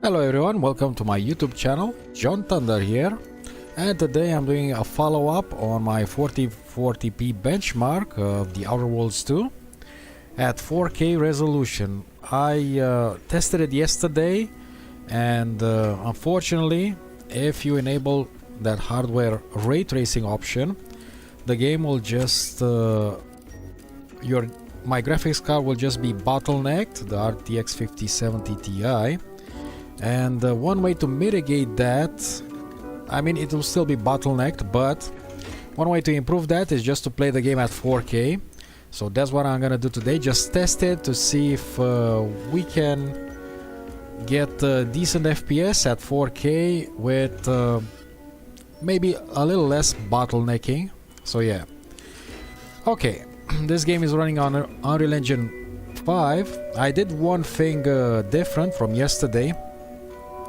Hello everyone, welcome to my YouTube channel. John Thunder here, and today I'm doing a follow-up on my 4040p benchmark of the Outer Worlds 2 at 4K resolution. I tested it yesterday, and unfortunately, if you enable that hardware ray tracing option, the game will just my graphics card will just be bottlenecked, the RTX 5070 Ti. And one way to mitigate that, I mean, it will still be bottlenecked, but one way to improve that is just to play the game at 4K. So that's what I'm gonna do today, just test it to see if we can get decent FPS at 4K with maybe a little less bottlenecking. So yeah. Okay, this game is running on Unreal Engine 5. I did one thing different from yesterday.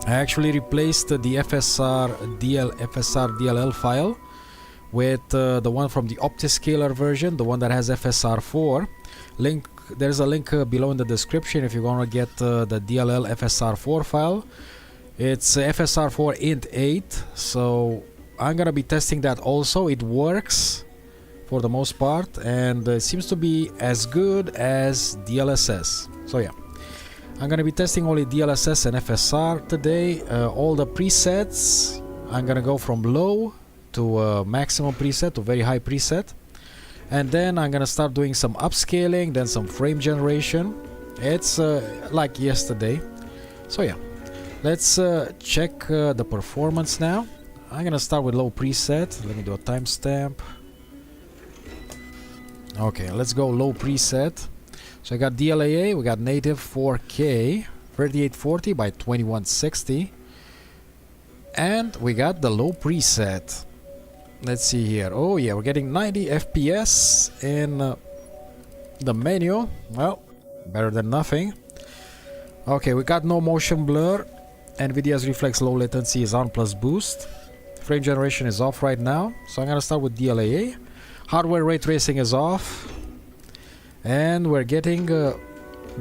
I actually replaced the FSR DLL file with the one from the optiscaler version, the one that has FSR 4. There's a link below in the description if you want to get the DLL FSR 4 file. It's FSR 4 int 8, so I'm gonna be testing that also. It works for the most part, and it seems to be as good as DLSS. So yeah, I'm gonna be testing only DLSS and FSR today. All the presets, I'm gonna go from low to maximum preset to very high preset, and then I'm gonna start doing some upscaling, then some frame generation. It's like yesterday. So yeah, let's check the performance now. I'm gonna start with low preset. Let me do a timestamp. Okay, let's go low preset. So I got DLAA, we got native 4K, 3840 by 2160, and we got the low preset. Let's see here. Oh yeah, we're getting 90 FPS in the menu. Well, better than nothing. Okay, we got no motion blur. Nvidia's reflex low latency is on plus boost. Frame generation is off right now, so I'm gonna start with DLAA. Hardware ray tracing is off. And we're getting the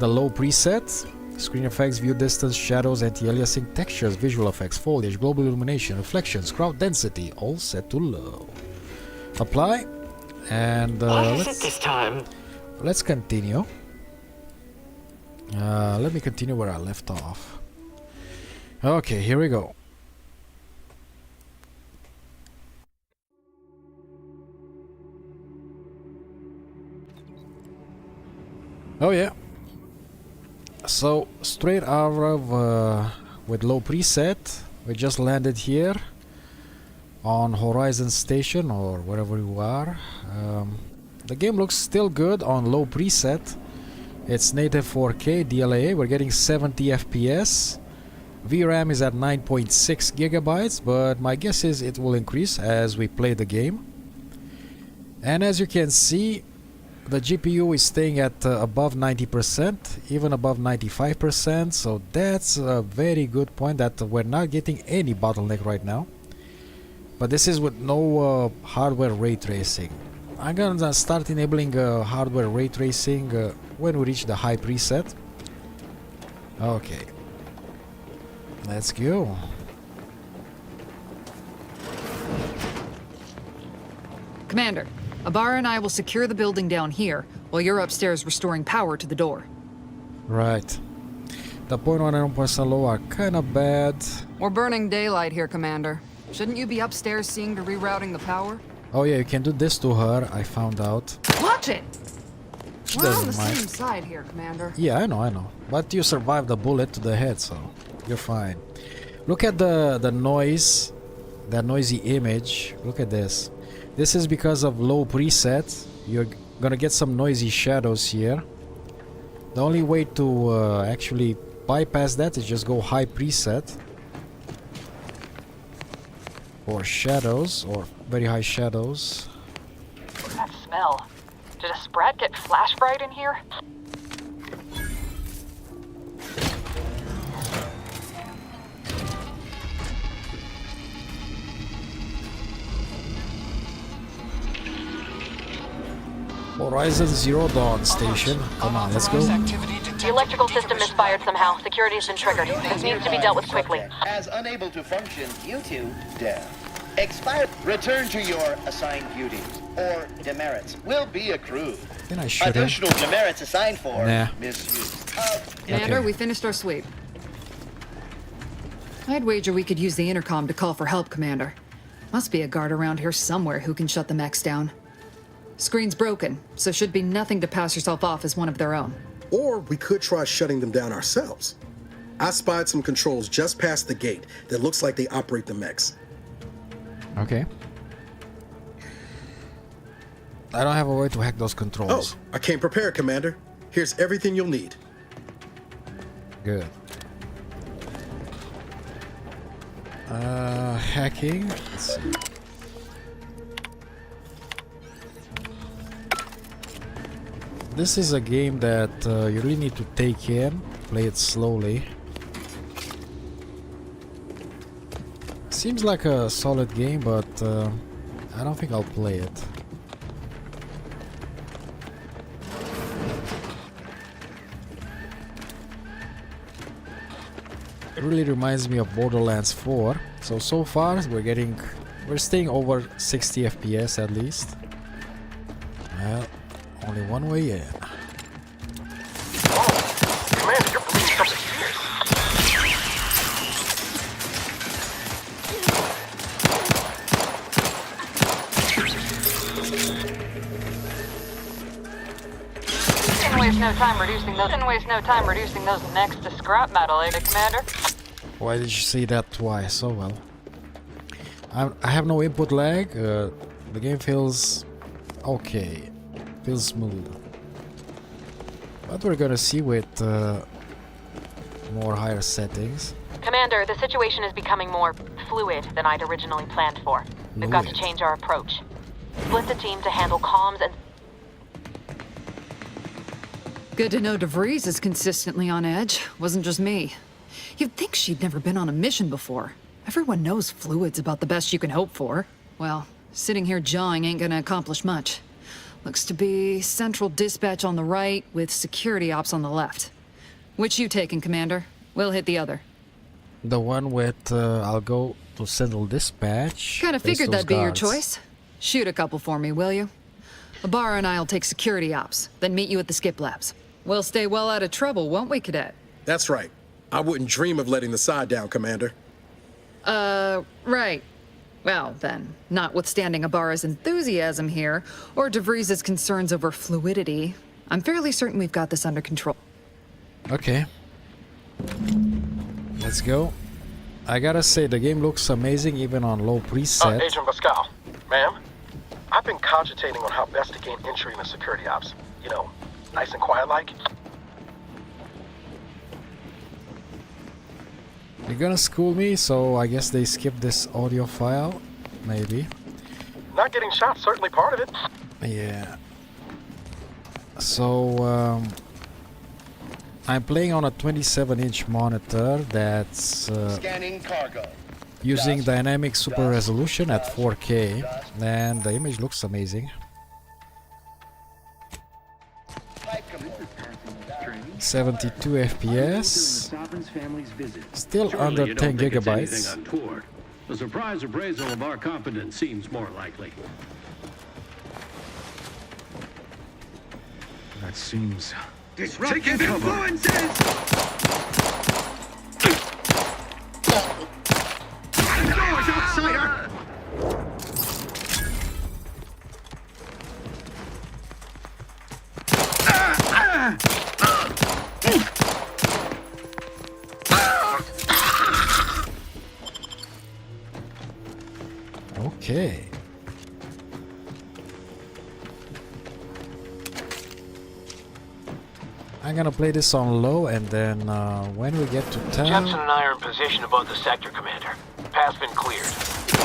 low presets: screen effects, view distance, shadows, anti-aliasing, textures, visual effects, foliage, global illumination, reflections, crowd density, all set to low. Apply, and let's continue. Let me continue where I left off. Okay, here we go. Oh yeah, so straight out of with low preset, we just landed here on Horizon Station or wherever you are. The game looks still good on low preset. It's native 4K DLAA. We're getting 70 FPS. VRAM is at 9.6 gigabytes, but my guess is it will increase as we play the game. And as you can see, the GPU is staying at above 90%, even above 95%, so that's a very good point that we're not getting any bottleneck right now. But this is with no hardware ray tracing. I'm gonna start enabling hardware ray tracing when we reach the high preset. Okay, let's go. Commander, Abara and I will secure the building down here, while you're upstairs restoring power to the door. Right. The 0.1% low are kinda bad. We're burning daylight here, Commander. Shouldn't you be upstairs seeing to rerouting the power? Oh yeah, you can do this to her, I found out. Watch it! She We're on doesn't the mind. same side here, Commander. Yeah, I know. But you survived the bullet to the head, so you're fine. Look at the noise, that noisy image. Look at this. This is because of low preset. You're gonna get some noisy shadows here. The only way to actually bypass that is just go high preset for shadows, or very high shadows. What's that smell? Did a sprat get flash fried in here? Horizon Zero Dawn Station. Come on, let's go. Unauthorized activity detected. The electrical system misfired somehow. Security has been triggered. This needs to be dealt with quickly. As unable to function due to death. Expired. Return to your assigned duties, or demerits will be accrued. Then I should have. Additional demerits assigned for Nah. misuse. Commander, Okay. we finished our sweep. I'd wager we could use the intercom to call for help, Commander. Must be a guard around here somewhere who can shut the mechs down. Screen's broken, so should be nothing to pass yourself off as one of their own. Or we could try shutting them down ourselves. I spied some controls just past the gate that looks like they operate the mechs. Okay. I don't have a way to hack those Oh, controls. I came prepared, Commander. Here's everything you'll need. Good. Hacking. Let's see. This is a game that you really need to take in, play it slowly. Seems like a solid game, but I don't think I'll play it. It really reminds me of Borderlands 4. So far we're staying over 60 FPS at least. Well, only one way in. Commander, you're bleeding from the ears. Didn't waste no time reducing those necks to scrap metal, eh, Commander? Why did you say that twice? So well. I have no input lag. The game feels okay. Feels smooth. But we're gonna see with more higher settings. Commander, the situation is becoming more fluid than I'd originally planned for. We've got to Fluid. change our approach. Split the team to handle comms and... Good to know DeVries is consistently on edge. Wasn't just me. You'd think she'd never been on a mission before. Everyone knows fluid's about the best you can hope for. Well, sitting here jawing ain't gonna accomplish much. Looks to be central dispatch on the right with security ops on the left. Which you taking, Commander? We'll hit the other. The one with I'll go to central dispatch. Kinda face figured those that'd be your guards. choice. Shoot a couple for me, will you? Ibarra and I'll take security ops, then meet you at the skip labs. We'll stay well out of trouble, won't we, Cadet? That's right. I wouldn't dream of letting the side down, Commander. Right. Well, then, notwithstanding Ibarra's enthusiasm here, or DeVries' concerns over fluidity, I'm fairly certain we've got this under control. Okay. Let's go. I gotta say, the game looks amazing even on low preset. Agent Pascal, ma'am, I've been cogitating on how best to gain entry into security ops. You know, nice and quiet like. You're gonna school me, so I guess they skipped this audio file. Maybe. Not getting shot, certainly part of it. Yeah. So, I'm playing on a 27-inch monitor that's Scanning cargo. using dynamic super resolution at 4K, and the image looks amazing. Pipe component. 72 FPS, still under 10 gigabytes. The surprise appraisal of our competence seems more likely. That seems... Disruptive influences! Doors, outsider! Okay. I'm gonna play this on low, and then when we get to town... Jensen and I are in position above the sector, Commander. Path's been cleared.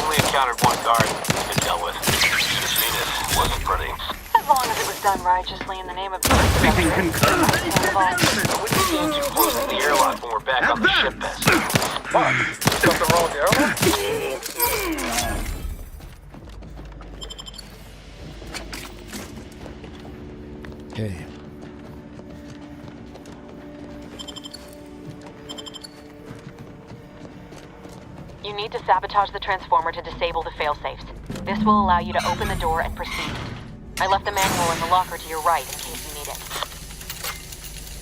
Only encountered one guard. It's been dealt with. It wasn't pretty. As long as it was done righteously in the name of... Speaking concur. We can't too close to the airlock when we're back on the ship bed. What? Something wrong with the airlock? Okay. You need to sabotage the transformer to disable the failsafes. This will allow you to open the door and proceed. I left the manual in the locker to your right in case you need it.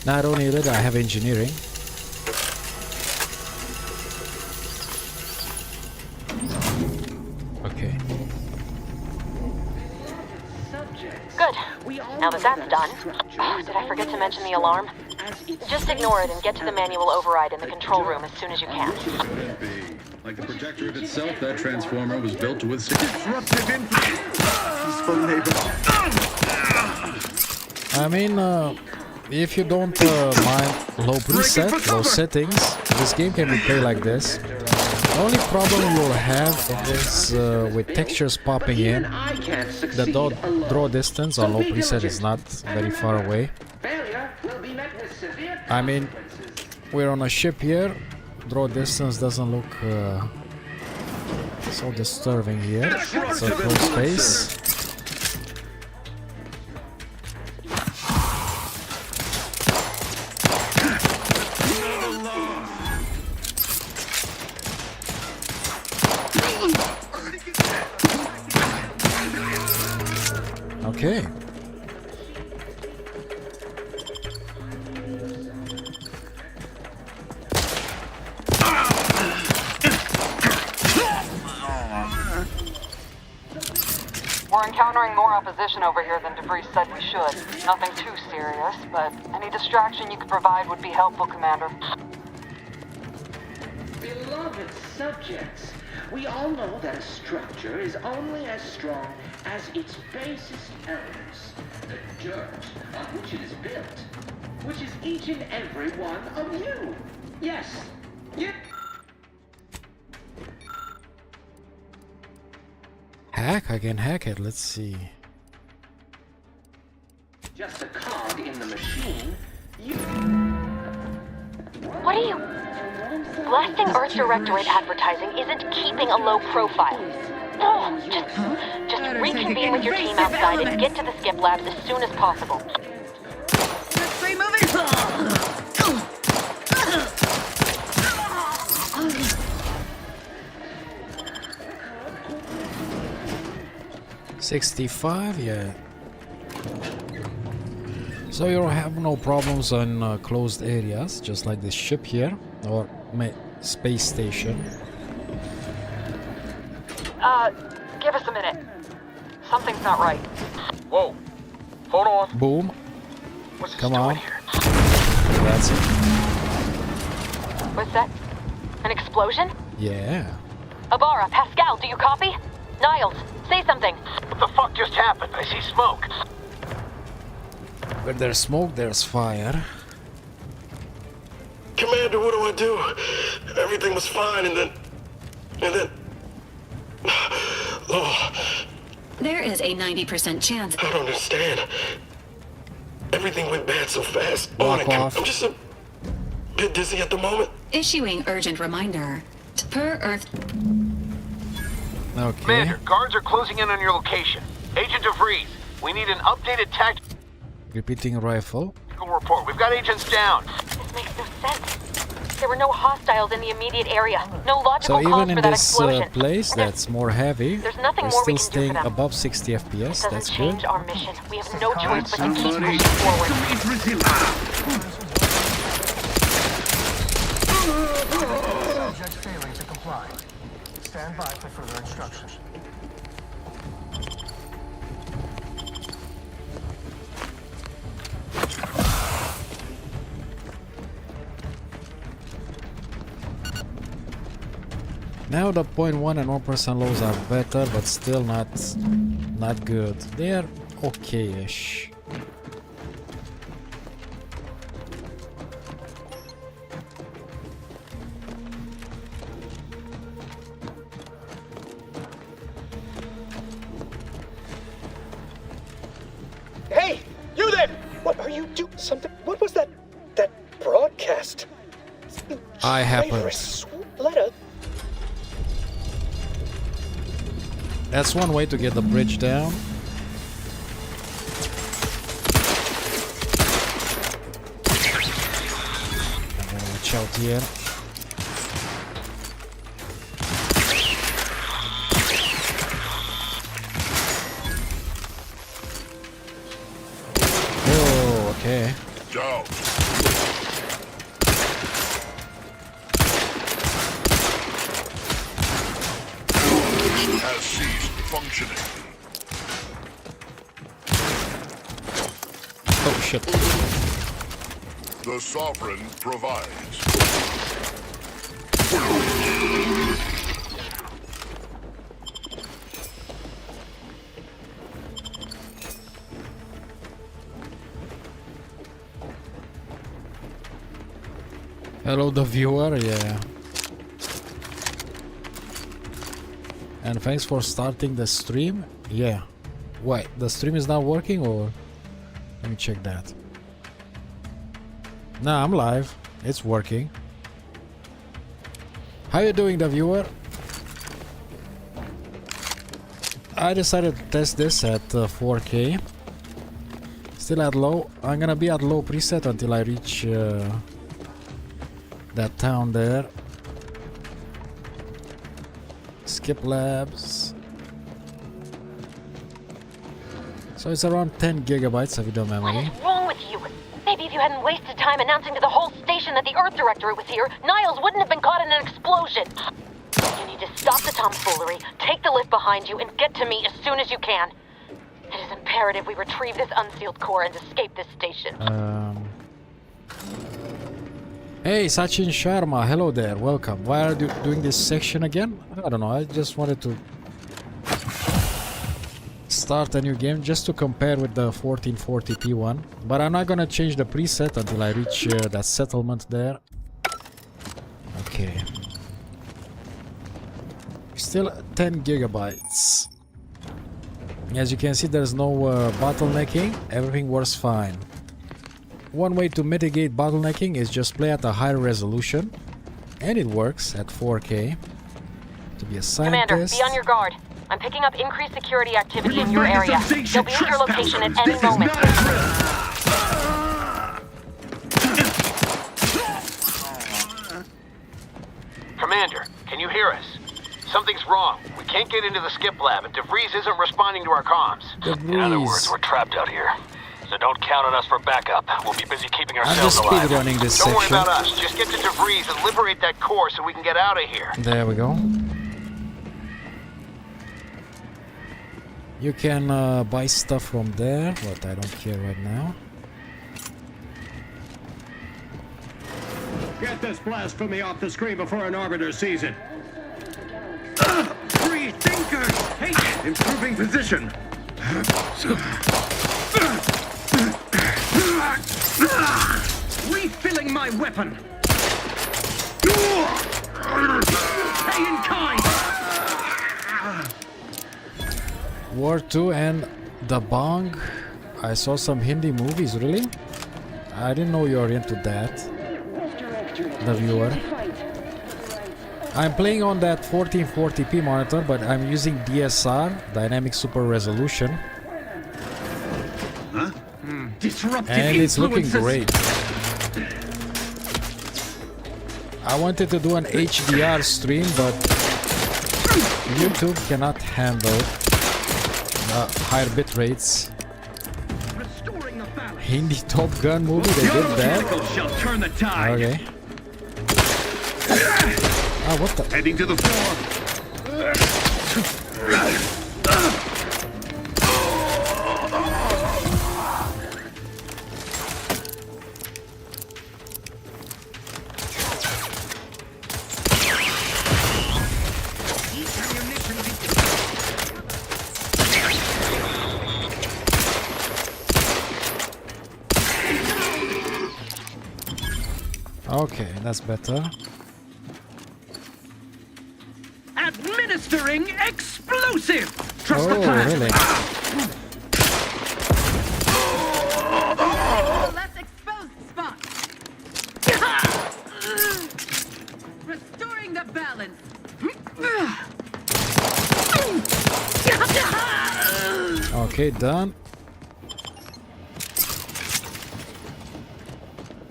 No, I don't need it. I have engineering. Okay. Good. Now that that's done, did I forget to mention the alarm? Just ignore it and get to the manual override in the control room as soon as you can. Could be. Like the projector of itself, that transformer was built to withstand disruptive input. I mean, if you don't mind low preset, low settings, this game can be played like this. The only problem you'll have is with textures popping in. The draw distance on low preset is not very far away. I mean, we're on a ship here. Draw distance doesn't look so disturbing here. It's a close space. Okay. We're encountering more opposition over here than DeVries said we should. Nothing too serious, but any distraction you could provide would be helpful, Commander. Beloved subjects, we all know that a structure is only as strong as its basest elements, the dirt on which it is built, which is each and every one of you. Yes, you. Hack? I can hack it. Let's see. Just a cog in the machine. You. What are you... Blasting Earth Directorate advertising isn't keeping a low profile. Oh, just reconvene with your team outside and get to the skip labs as soon as possible. Let's stay moving! 65, yeah. So you'll have no problems on closed areas, just like this ship here, or space station. Give us a minute. Something's not right. Whoa. Hold on. Boom. What's this Come doing on. here? That's it. What's that? An explosion? Yeah. Ibarra, Pascal, do you copy? Niles, say something. What the fuck just happened? I see smoke. Where there's smoke, there's fire. Commander, what do I do? Everything was fine, and then... Oh, There is a 90% chance. I don't understand. Everything went bad so fast. Walk off. I'm just a bit dizzy at the moment. Issuing urgent reminder. Per Earth. Okay. Commander, guards are closing in on your location. Agent DeVries, we need an updated tactical Repeating rifle. report. We've got agents down. This makes no sense. There were no hostiles in the immediate area. No So logical cause even in for that this explosion. place And that's more heavy, there's nothing we're more we still can do for staying them. above 60 FPS. Doesn't That's change good. our mission. We have no choice but to keep Somebody. pushing forward. Subject failing to comply. Stand by for further instructions. Now the 0.1 and 1% lows are better, but still not good. They're okay-ish. Hey, you there! What are you doing? Something? What was that? That broadcast? I happened. Traitorous letter. That's one way to get the bridge down. I gotta watch out here. doubt. Has ceased functioning. Oh shit. The Sovereign provides. Hello, the viewer, yeah. And thanks for starting the stream. Yeah. Wait, the stream is not working, or let me check that. Nah, I'm live. It's working. How you doing, the viewer? I decided to test this at 4K. Still at low. I'm gonna be at low preset until I reach that town there. Skip labs. So it's around 10 gigabytes of video memory. What is wrong with you? Maybe if you hadn't wasted time announcing to the whole station that the Earth Directorate was here, Niles wouldn't have been caught in an explosion. You need to stop the tomfoolery, take the lift behind you, and get to me as soon as you can. It is imperative we retrieve this unsealed core and escape this station. Hey, Sachin Sharma, hello there, welcome. Why are you doing this section again? I don't know, I just wanted to start a new game just to compare with the 1440p one. But I'm not gonna change the preset until I reach that settlement there. Okay. Still 10 gigabytes. As you can see, there's no bottlenecking, everything works fine. One way to mitigate bottlenecking is just play at a higher resolution, and it works at 4K. To be a scientist. Commander, be on your guard. I'm picking up increased security activity in your area. They'll be at your location at any moment. Commander, can you hear us? Something's wrong. We can't get into the skip lab, and DeVries isn't responding to our comms. In other words, we're trapped out here. So don't count on us for backup. We'll be busy keeping ourselves alive. I'm just speedrunning this section. Don't worry about us. Just get to DeVries and liberate that core so we can get out of here. There we go. You can buy stuff from there, but I don't care right now. Get this blast from me off the screen before an arbiter sees it. Free thinkers! Hey! Improving position. Refilling my weapon. Pay in kind. War 2 and The Bong. I saw some Hindi movies, really? I didn't know you were into that. The viewer. I'm playing on that 1440p monitor, but I'm using DSR, Dynamic Super Resolution. Huh? And it's looking great. I wanted to do an HDR stream, but YouTube cannot handle higher bit rates. Hindi Top Gun movie, they did that? Okay. Ah, what the? Heading to the floor. Okay, that's better. Administering explosive. Trust the plan. Really? Less exposed spot. Restoring the balance. Okay, done.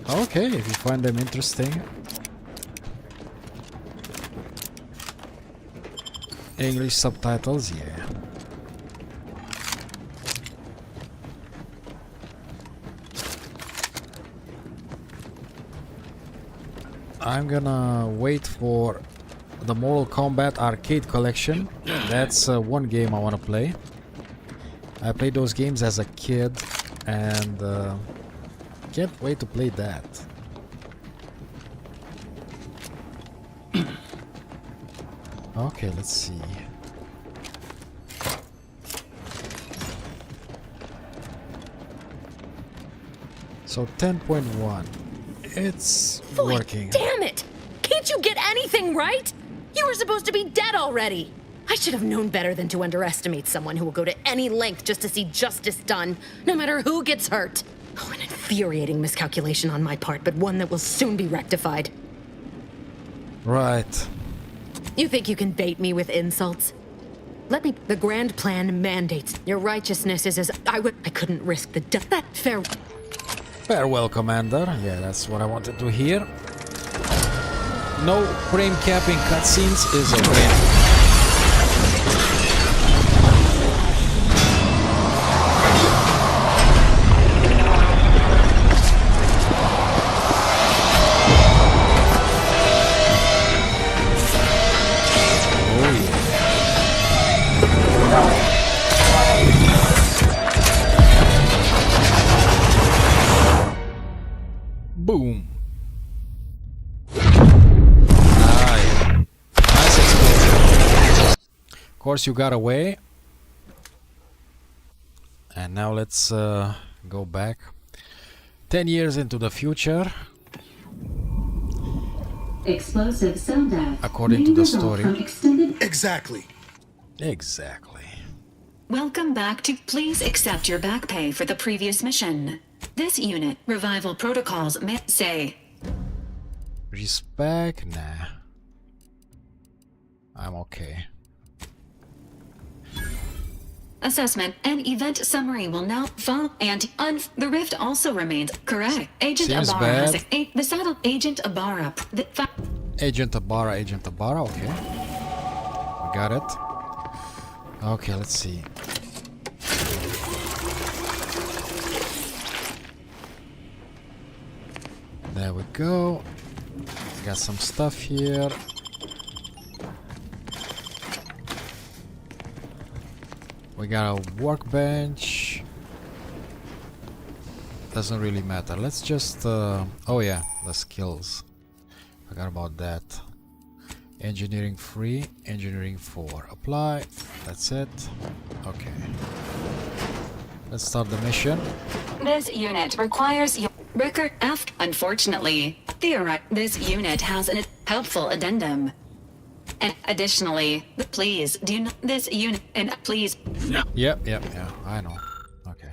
Okay, if you find them interesting. English subtitles, yeah. I'm gonna wait for the Mortal Kombat Arcade Collection. That's one game I want to play. I played those games as a kid and can't wait to play that. Okay, let's see. So 10.1. It's working. Damn it! Can't you get anything right? You were supposed to be dead already. I should have known better than to underestimate someone who will go to any length just to see justice done, no matter who gets hurt. Oh, an infuriating miscalculation on my part, but one that will soon be rectified. Right. You think you can bait me with insults? Let me. The grand plan mandates your righteousness is as I couldn't risk the death. That fair. Farewell, Commander. Yeah, that's what I wanted to hear. No frame capping cutscenes is a win. Boom. Nice explosion. Of course, you got away. And now let's go back 10 years into the future. Explosive cell death. According to the story. Exactly. Exactly. Welcome back to. Please accept your back pay for the previous mission. This unit, revival protocols may say. Respect? Nah. I'm okay. Assessment and event summary will now follow, and the rift also remains correct. Agent Seems Ibarra bad. the saddle. Agent Ibarra. Agent Ibarra, okay. We got it. Okay, let's see. There we go. Got some stuff here. We got a workbench. Doesn't really matter. Let's just oh yeah, the skills. Forgot about that. Engineering 3, engineering 4. Apply. That's it. Okay. Let's start the mission. This unit requires your record F. Unfortunately, this unit has a helpful addendum. And additionally, please do not this unit and please. Yeah, I know. Okay.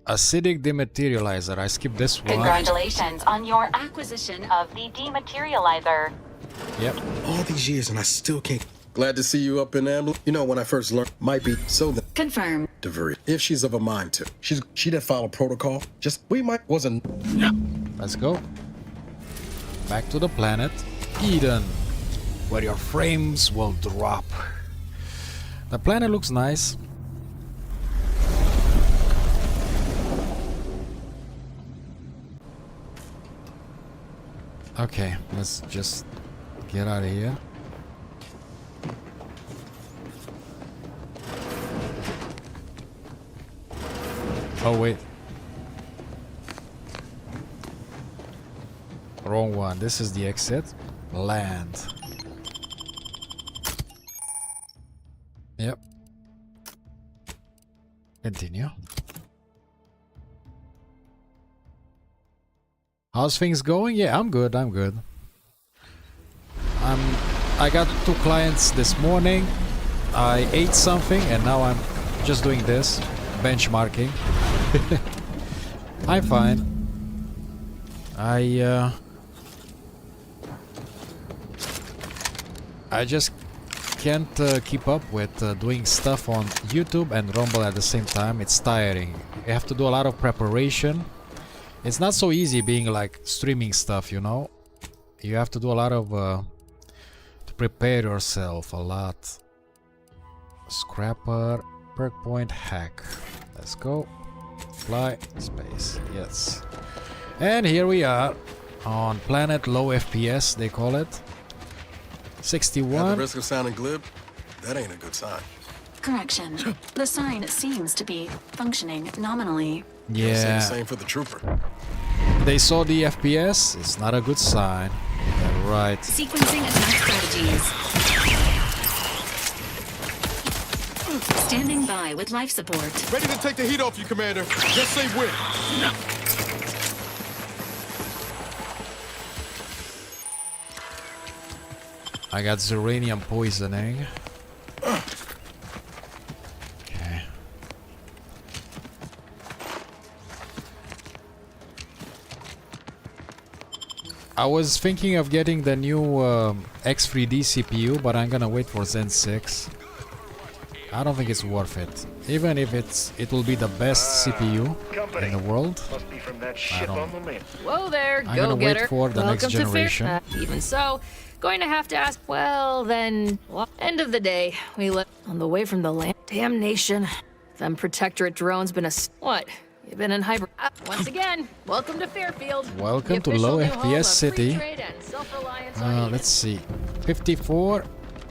Acidic dematerializer. I skipped this one. Congratulations on your acquisition of the dematerializer. Yep. All these years and I still can't. Glad to see you up in ambulance. You know, when I first learned, might be so that. Confirm. DeVries, if she's of a mind to. She did follow protocol. Just we might wasn't. Yeah. Let's go. Back to the planet Eden, where your frames will drop. The planet looks nice. Okay, let's just get out of here. Oh wait. Wrong one. This is the exit. Land. Yep. Continue. How's things going? Yeah, I'm good. I got 2 clients this morning. I ate something and now I'm just doing this. Benchmarking. I'm fine. I just can't keep up with doing stuff on YouTube and Rumble at the same time. It's tiring. You have to do a lot of preparation. It's not so easy being like streaming stuff, you know. You have to do a lot of to prepare yourself a lot. Scrapper, perk point, hack. Let's go. Apply space. Yes. And here we are on planet low FPS, they call it. 61. At the risk of sounding glib, that ain't a good sign. Correction. The sign seems to be functioning nominally. Yeah. Say the same for the trooper. They saw the FPS. It's not a good sign. Yeah, right. Sequencing attack strategies. Standing by with life support. Ready to take the heat off you, Commander. Just say when. I got uranium poisoning. Okay. I was thinking of getting the new X3D CPU, but I'm gonna wait for Zen 6. I don't think it's worth it. Even if it will be the best CPU in the world. I don't. Whoa there, I'm gonna go-getter. wait for the next Welcome to generation. Even so, going to have to ask, well, then, end of the day, we left on the way from the land. Damnation. Them protectorate drones been what? You've been in hyper. Once again, welcome to Fairfield. Welcome to low FPS city. Let's see. 54,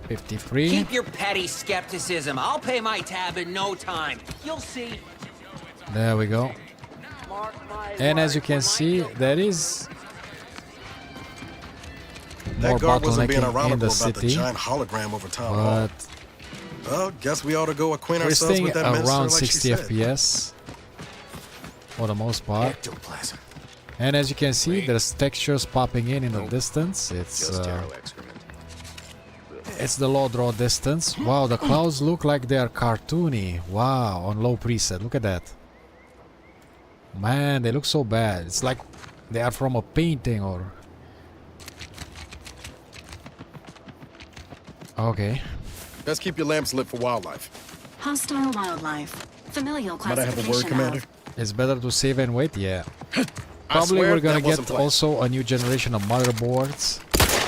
53. Keep your petty skepticism. I'll pay my tab in no time. You'll see. There we go. And as you can see, there is more That guard wasn't being bottlenecking in ironical the about the city. giant hologram over town hall. But Well, guess we ought to go acquaint we're ourselves staying with that minister around like she 60 said. FPS for the most part. And as you can see, there's textures popping in the distance. It's the low draw distance. Wow, the clouds look like they are cartoony. Wow, on low preset. Look at that. Man, they look so bad. It's like they are from a painting or... Okay. Let's keep your lamps lit for wildlife. Hostile wildlife. Familial Might I have a word, classification Commander? of. It's better to save and wait, yeah. I Probably swear we're gonna that wasn't get planned. also a new generation of motherboards.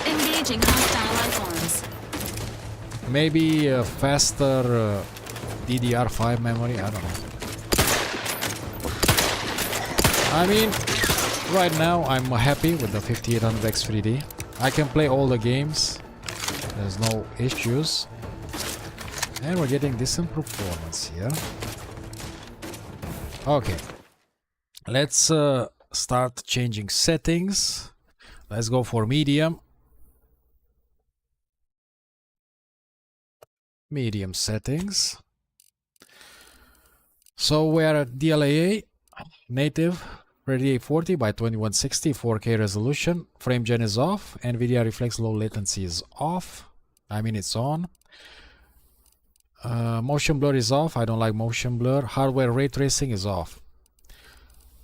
Engaging hostile life forms. Maybe a faster DDR5 memory, I don't know. I mean, right now I'm happy with the 5800 X3D. I can play all the games. There's no issues. And we're getting decent performance here. Okay. Let's start changing settings. Let's go for medium. Medium settings. So we're at DLAA, native 3840 by 2160, 4K resolution. Frame gen is off. Nvidia Reflex low latency is off. I mean, it's on. Motion blur is off. I don't like motion blur. Hardware ray tracing is off.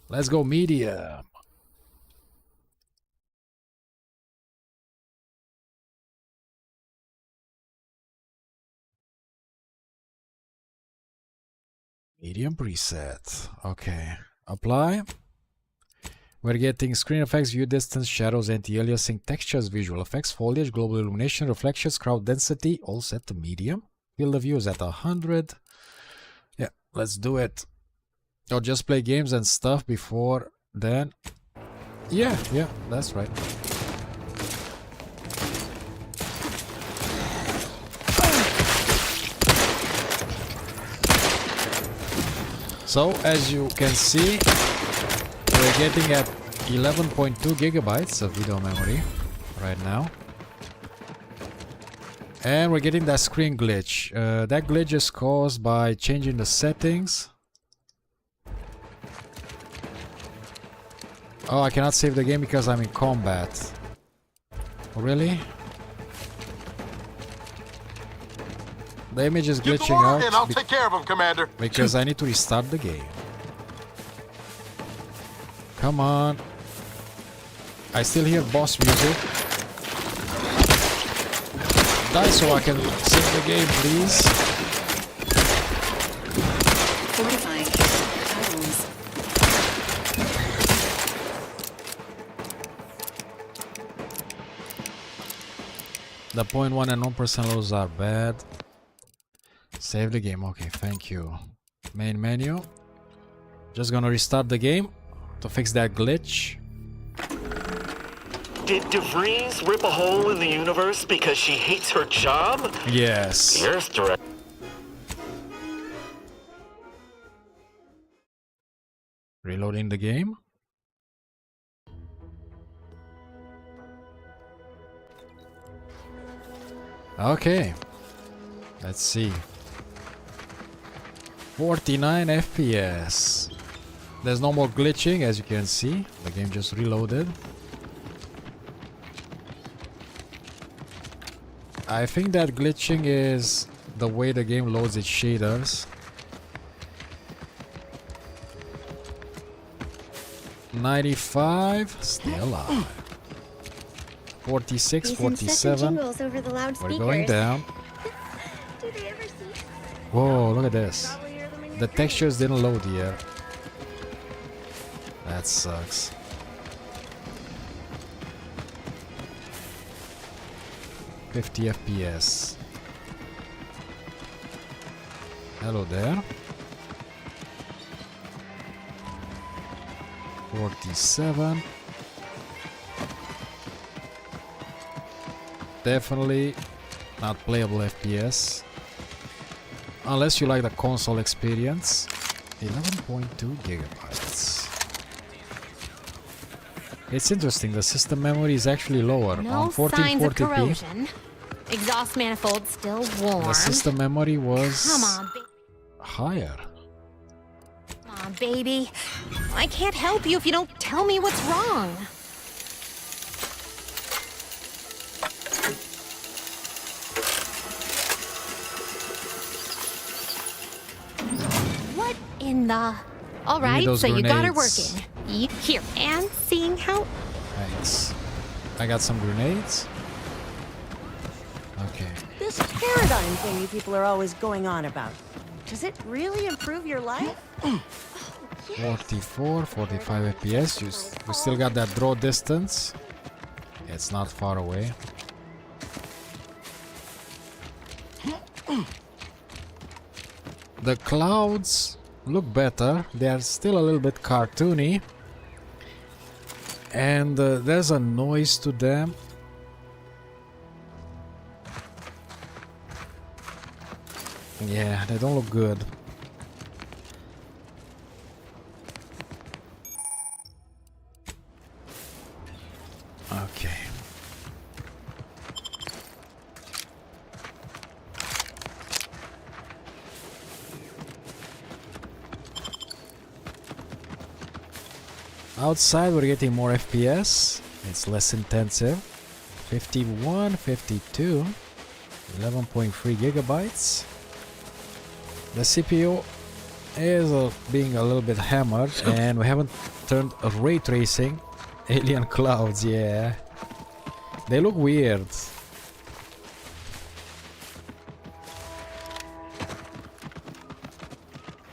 Let's go medium. Medium preset. Okay. Apply. We're getting screen effects, view distance, shadows, anti-aliasing, textures, visual effects, foliage, global illumination, reflections, crowd density, all set to medium. Field of view is at 100. Yeah, let's do it. Or just play games and stuff before then. Yeah, that's right. So, as you can see, we're getting at 11.2 gigabytes of video memory right now. And we're getting that screen glitch. That glitch is caused by changing the settings. Oh, I cannot save the game because I'm in combat. Really? The image is glitching out. And I'll take care of him, Commander. Because I need to restart the game. Come on. I still hear boss music. Die so I can save the game, please. Fortifying items. The 0.1 and 1% loads are bad. Save the game. Okay, thank you. Main menu. Just gonna restart the game to fix that glitch. Did DeVries rip a hole in the universe because she hates her job? Yes. The Earth Direct. Reloading the game. Okay. Let's see. 49 FPS. There's no more glitching, as you can see. The game just reloaded. I think that glitching is the way the game loads its shaders. 95, still alive. 46, 47. We're going down. Whoa, look at this. The textures didn't load yet. That sucks. $50 FPS. Hello there. 47. Definitely not playable FPS. Unless you like the console experience. 11.2 gigabytes. It's interesting, the system memory is actually lower. On 1440p. Exhaust manifold still warm. The system memory was Come on, higher. Come on, baby. I can't help you if you don't tell me what's wrong. What in the... All right, so you got her working. Here, and seeing how... Thanks. I got some grenades. Okay. This paradigm thing you people are always going on about. Does it really improve your life? 44, 45 FPS. We still got that draw distance. It's not far away. The clouds look better. They are still a little bit cartoony. And there's a noise to them. Yeah, they don't look good. Okay. Outside we're getting more FPS. It's less intensive. 51, 52, 11.3 gigabytes. The CPU is being a little bit hammered, and we haven't turned ray tracing. Alien clouds, yeah. They look weird.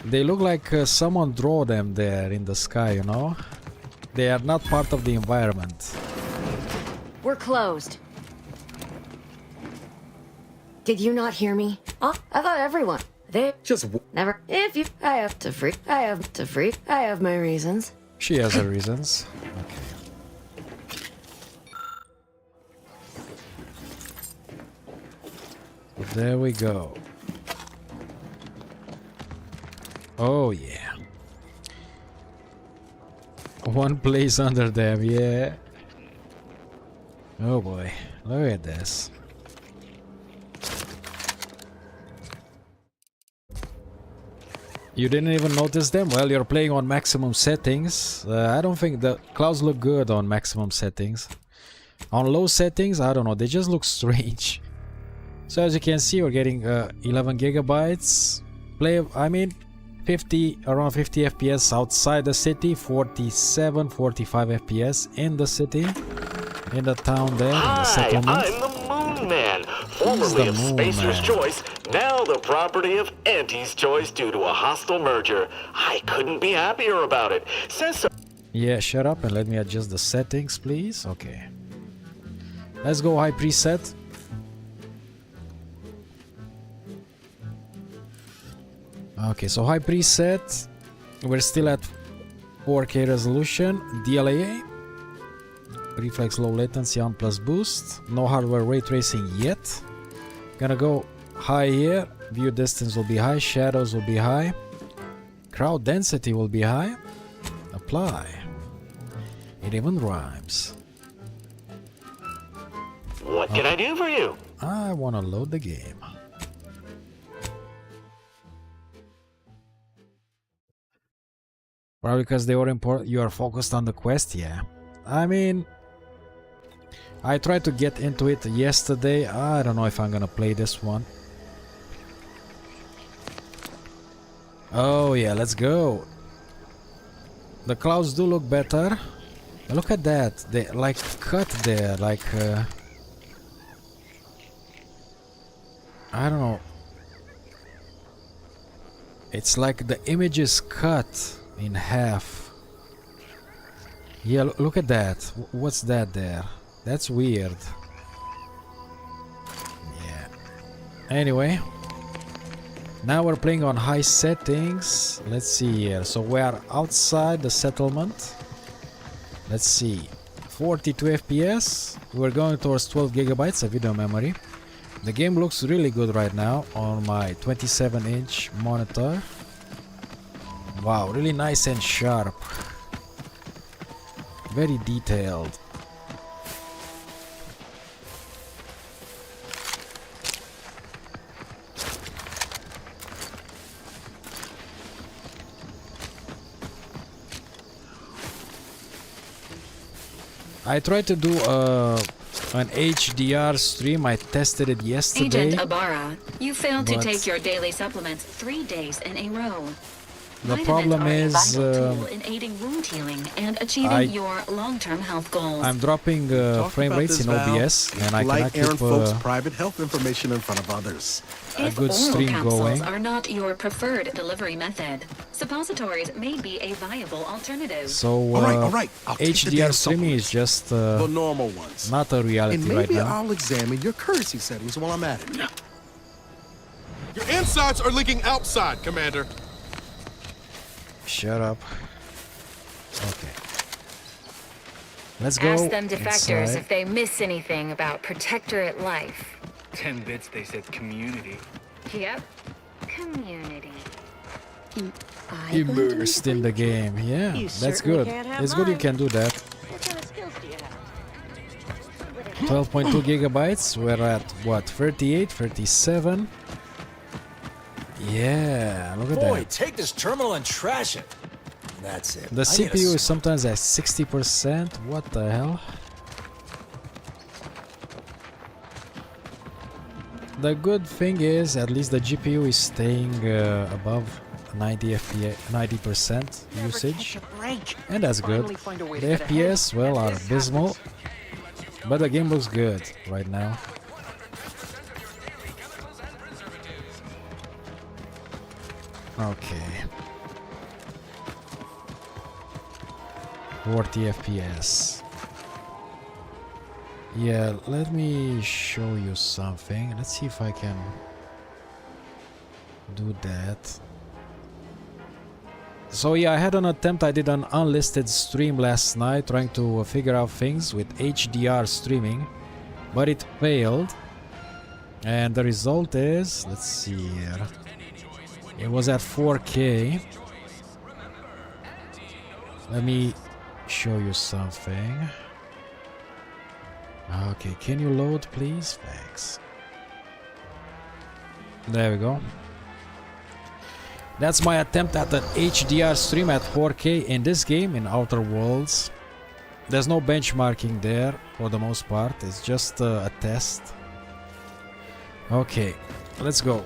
They look like someone drew them there in the sky, you know? They are not part of the environment. We're closed. Did you not hear me? Oh, I thought everyone. They just never. If you, I have to free. I have my reasons. She has her reasons. Okay. There we go. Oh yeah. One place under them, yeah. Oh boy, look at this. You didn't even notice them? Well, you're playing on maximum settings. I don't think the clouds look good on maximum settings. On low settings, I don't know, they just look strange. So as you can see, we're getting 11 gigabytes. Around 50 FPS outside the city, 47, 45 FPS in the city, in the town there, in the settlement. I'm the Moon Man, formerly of Spacer's Choice, now the property of Auntie's Choice due to a hostile merger. I couldn't be happier about it. Says so. Yeah, shut up and let me adjust the settings, please. Okay. Let's go high preset. Okay, so high preset, We're still at 4K resolution, DLAA, reflex low latency on plus boost, no hardware ray tracing yet. Gonna go high here, view distance will be high, shadows will be high, crowd density will be high, apply. It even rhymes. What can I do for you? I wanna load the game. Probably because they were important. You are focused on the quest, yeah. I mean, I tried to get into it yesterday. I don't know if I'm gonna play this one. Oh yeah, let's go. The clouds do look better. Look at that. They like cut there, like I don't know. It's like the image is cut in half. Yeah, look at that. What's that there? That's weird. Yeah. Anyway, now we're playing on high settings. Let's see here. So we are outside the settlement. Let's see. 42 FPS. We're going towards 12 gigabytes of video memory. The game looks really good right now on my 27-inch monitor. Wow, really nice and sharp. Very detailed. I tried to do an HDR stream. I tested it yesterday. Agent Ibarra, you failed to take your daily supplements 3 days in a row. The problem is in aiding wound healing and achieving your long-term health goals. I'm dropping frame rates in OBS, and I cannot keep folks' private health information in front of others. A good stream going. Are not your preferred delivery method. Suppositories may be a viable alternative. So all right. HDR streaming is just the normal ones, not a reality and maybe right now. I'll examine your currency settings while I'm at it. Your insides are leaking outside, Commander. Shut up. Okay. Let's go. Ask them defectors inside. if they miss anything about Protectorate life. 10 bits, they said community. Yep. Community. Immersed in the game. Yeah, that's good. It's good you can do that. What kind of skills do you have? 12.2 gigabytes. We're at what? 38, 37. Yeah, look at Boy, that. take this terminal and trash it. That's it. The CPU is sometimes at 60%. What the hell? The good thing is, at least the GPU is staying above 90% usage, and that's good. The FPS, well, are abysmal, but the game looks good right now. Okay. 40 FPS. Yeah, let me show you something. Let's see if I can do that. So yeah, I had an attempt. I did an unlisted stream last night trying to figure out things with HDR streaming, but it failed. And the result is, let's see here. It was at 4K. Let me show you something. Okay, can you load, please? Thanks. There we go. That's my attempt at an HDR stream at 4K in this game, in Outer Worlds. There's no benchmarking there for the most part. It's just a test. Okay, let's go.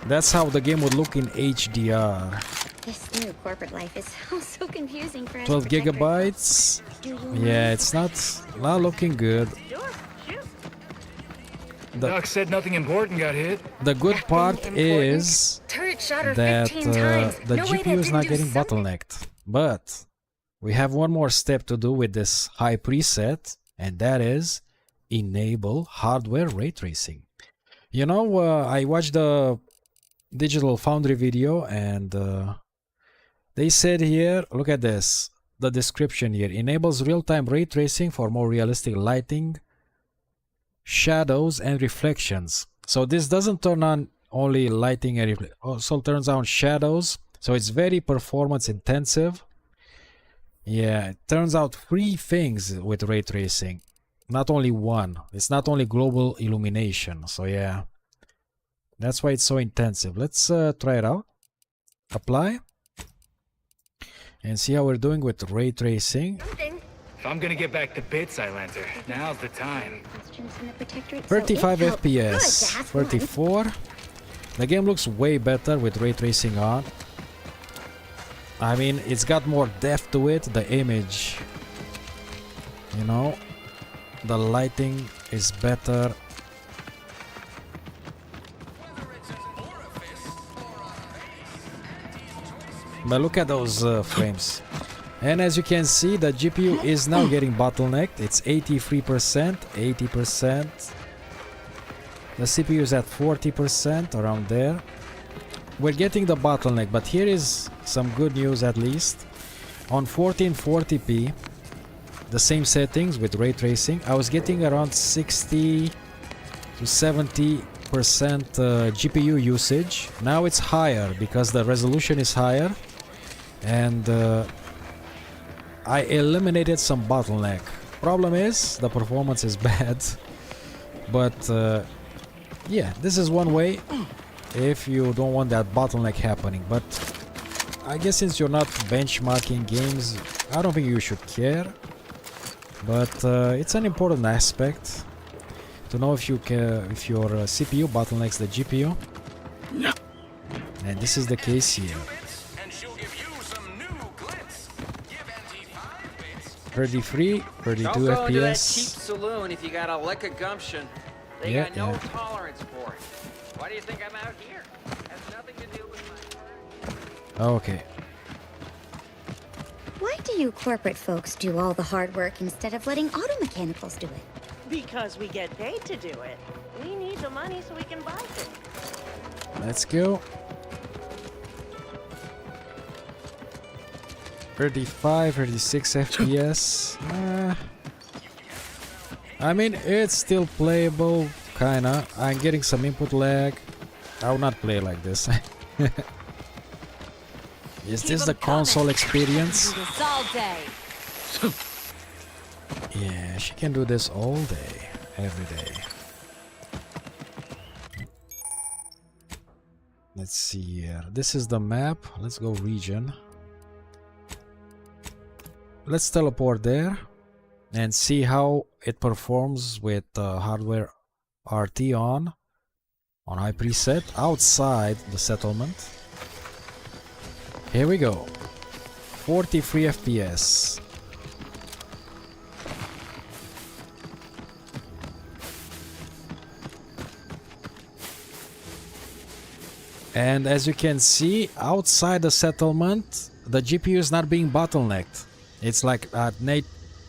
That's how the game would look in HDR. This new corporate life is so confusing for us. 12 gigabytes. Yeah, it's not looking good. Doc said nothing important got hit. The good part is that the GPU is not getting bottlenecked. But we have one more step to do with this high preset, and that is enable hardware ray tracing. You know, I watched the Digital Foundry video, and they said here, look at this, the description here, enables real-time ray tracing for more realistic lighting, shadows, and reflections. So this doesn't turn on only lighting and also turns on shadows, so it's very performance intensive. Yeah, it turns out 3 things with ray tracing, not only one. It's not only global illumination. So yeah, that's why it's so intensive. Let's try it out. Apply and see how we're doing with ray tracing. If I'm gonna get back to bits, Islander, now's the time. 35 FPS, 34. The game looks way better with ray tracing on. I mean, it's got more depth to it, the image, you know, the lighting is better. But look at those frames. And as you can see, the GPU is now getting bottlenecked. It's 83%, 80%. The CPU is at 40%, around there. We're getting the bottleneck, but here is some good news at least. On 1440p, the same settings with ray tracing, I was getting around 60 to 70% GPU usage. Now it's higher because the resolution is higher, and I eliminated some bottleneck. Problem is the performance is bad, but yeah, this is one way if you don't want that bottleneck happening. But I guess since you're not benchmarking games, I don't think you should care. But it's an important aspect to know if your CPU bottlenecks the GPU. And this is the case here. 33, 32 Don't go into that cheap FPS. saloon if you got a lick of gumption. They Yeah, got no yeah. tolerance for it. Why do you think I'm out here? Has nothing to do with my... Okay. Why do you corporate folks do all the hard work instead of letting auto mechanicals do it? Because we get paid to do it. We need the money so we can buy things. Let's go. 35, 36 FPS. I mean, it's still playable, kinda. I'm getting some input lag. I will not play like this. Is this the console experience? Yeah, she can do this all day, every day. Let's see here. This is the map. Let's go region. Let's teleport there and see how it performs with hardware RT on high preset outside the settlement. Here we go. 43 FPS. And as you can see, outside the settlement, the GPU is not being bottlenecked. It's like at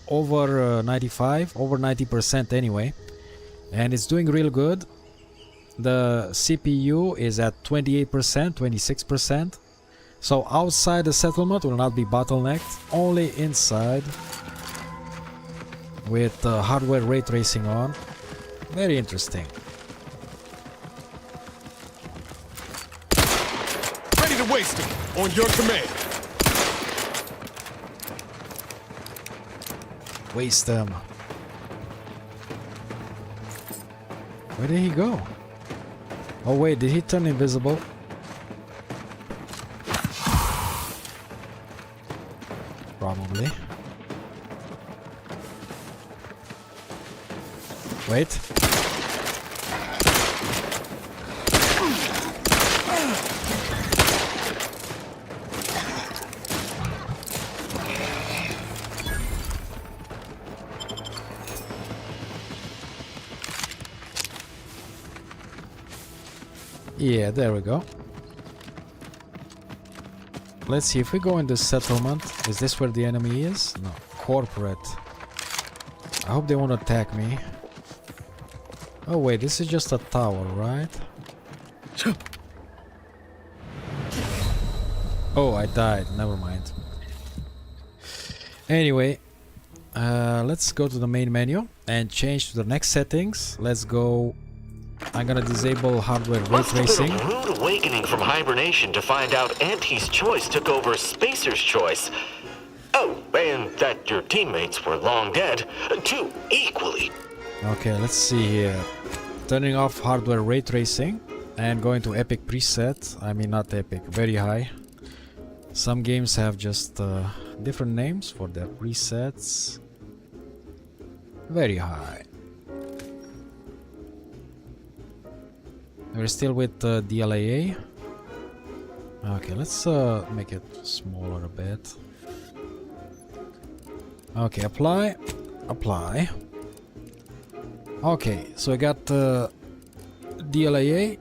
over 95, over 90% anyway, and it's doing real good. The CPU is at 28%, 26%. So outside the settlement will not be bottlenecked, only inside with hardware ray tracing on. Very interesting. Ready to waste it on your command. Waste them. Where did he go? Oh wait, did he turn invisible? Probably. Wait. Yeah, there we go. Let's see if we go in this settlement. Is this where the enemy is? No. Corporate. I hope they won't attack me. Oh wait, this is just a tower, right? Oh, I died. Never mind. Anyway, let's go to the main menu and change to the next settings. Let's go. I'm gonna disable hardware ray tracing. Must have been a rude awakening from hibernation to find out Auntie's choice took over Spacer's choice. Oh, and that your teammates were long dead, too, equally. Okay, let's see here. Turning off hardware ray tracing and going to epic preset. I mean, not epic, very high. Some games have just different names for their presets. Very high. We're still with DLAA. Okay, let's make it smaller a bit. Okay, apply. Okay, so I got DLAA,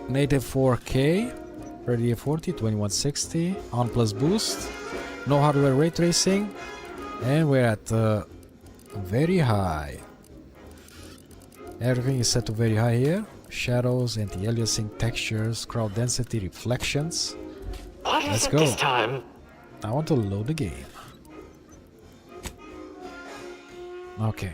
native 4K, 3040, 2160, on plus boost, no hardware ray tracing, and we're at very high. Everything is set to very high here. Shadows, anti-aliasing, textures, crowd density, reflections. Let's go. This time? I want to load the game. Okay.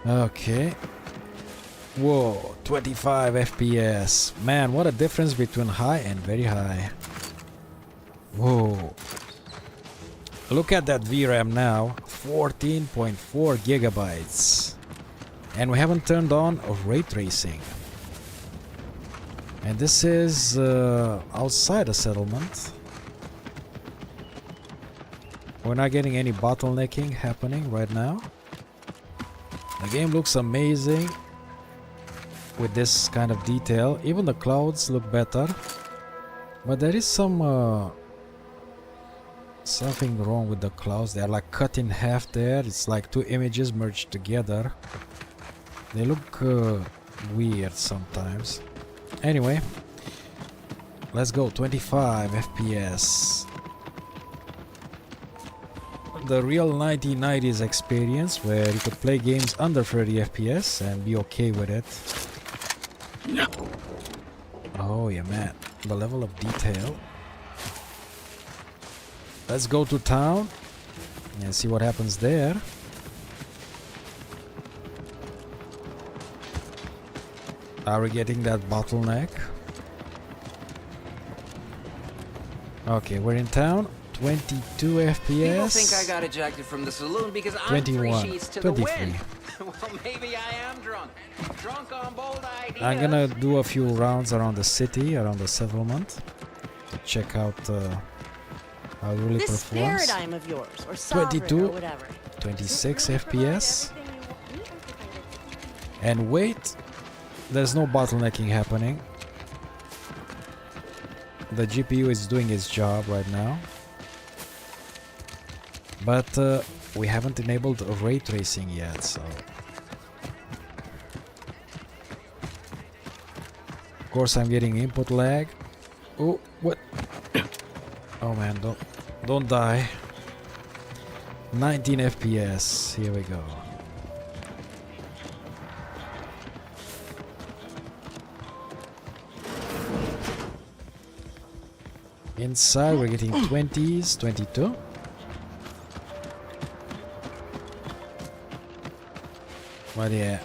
Okay. Whoa, 25 FPS. Man, what a difference between high and very high. Whoa. Look at that VRAM now. 14.4 gigabytes. And we haven't turned on ray tracing. And this is outside the settlement. We're not getting any bottlenecking happening right now. The game looks amazing with this kind of detail. Even the clouds look better, but there is some something wrong with the clouds. They're like cut in half there. It's like two images merged together. They look weird sometimes. Anyway, let's go. 25 FPS. The real 1990s experience where you could play games under 30 FPS and be okay with it. Oh yeah, man, the level of detail. Let's go to town and see what happens there. Are we getting that bottleneck? Okay, we're in town. 22 FPS. People think I got ejected from the saloon because I'm 3 sheets to the 23. wind. Well, maybe I am drunk. Drunk on bold ideas. I'm gonna do a few rounds around the city, around the settlement, to check out how it really This performs. paradigm of yours, or sovereign, 22, or whatever. 26 FPS. And wait, there's no bottlenecking happening. The GPU is doing its job right now. But we haven't enabled ray tracing yet, so... Of course I'm getting input lag. Oh, what? Oh man, don't die. 19 FPS, here we go. Inside we're getting 20s, 22. But yeah.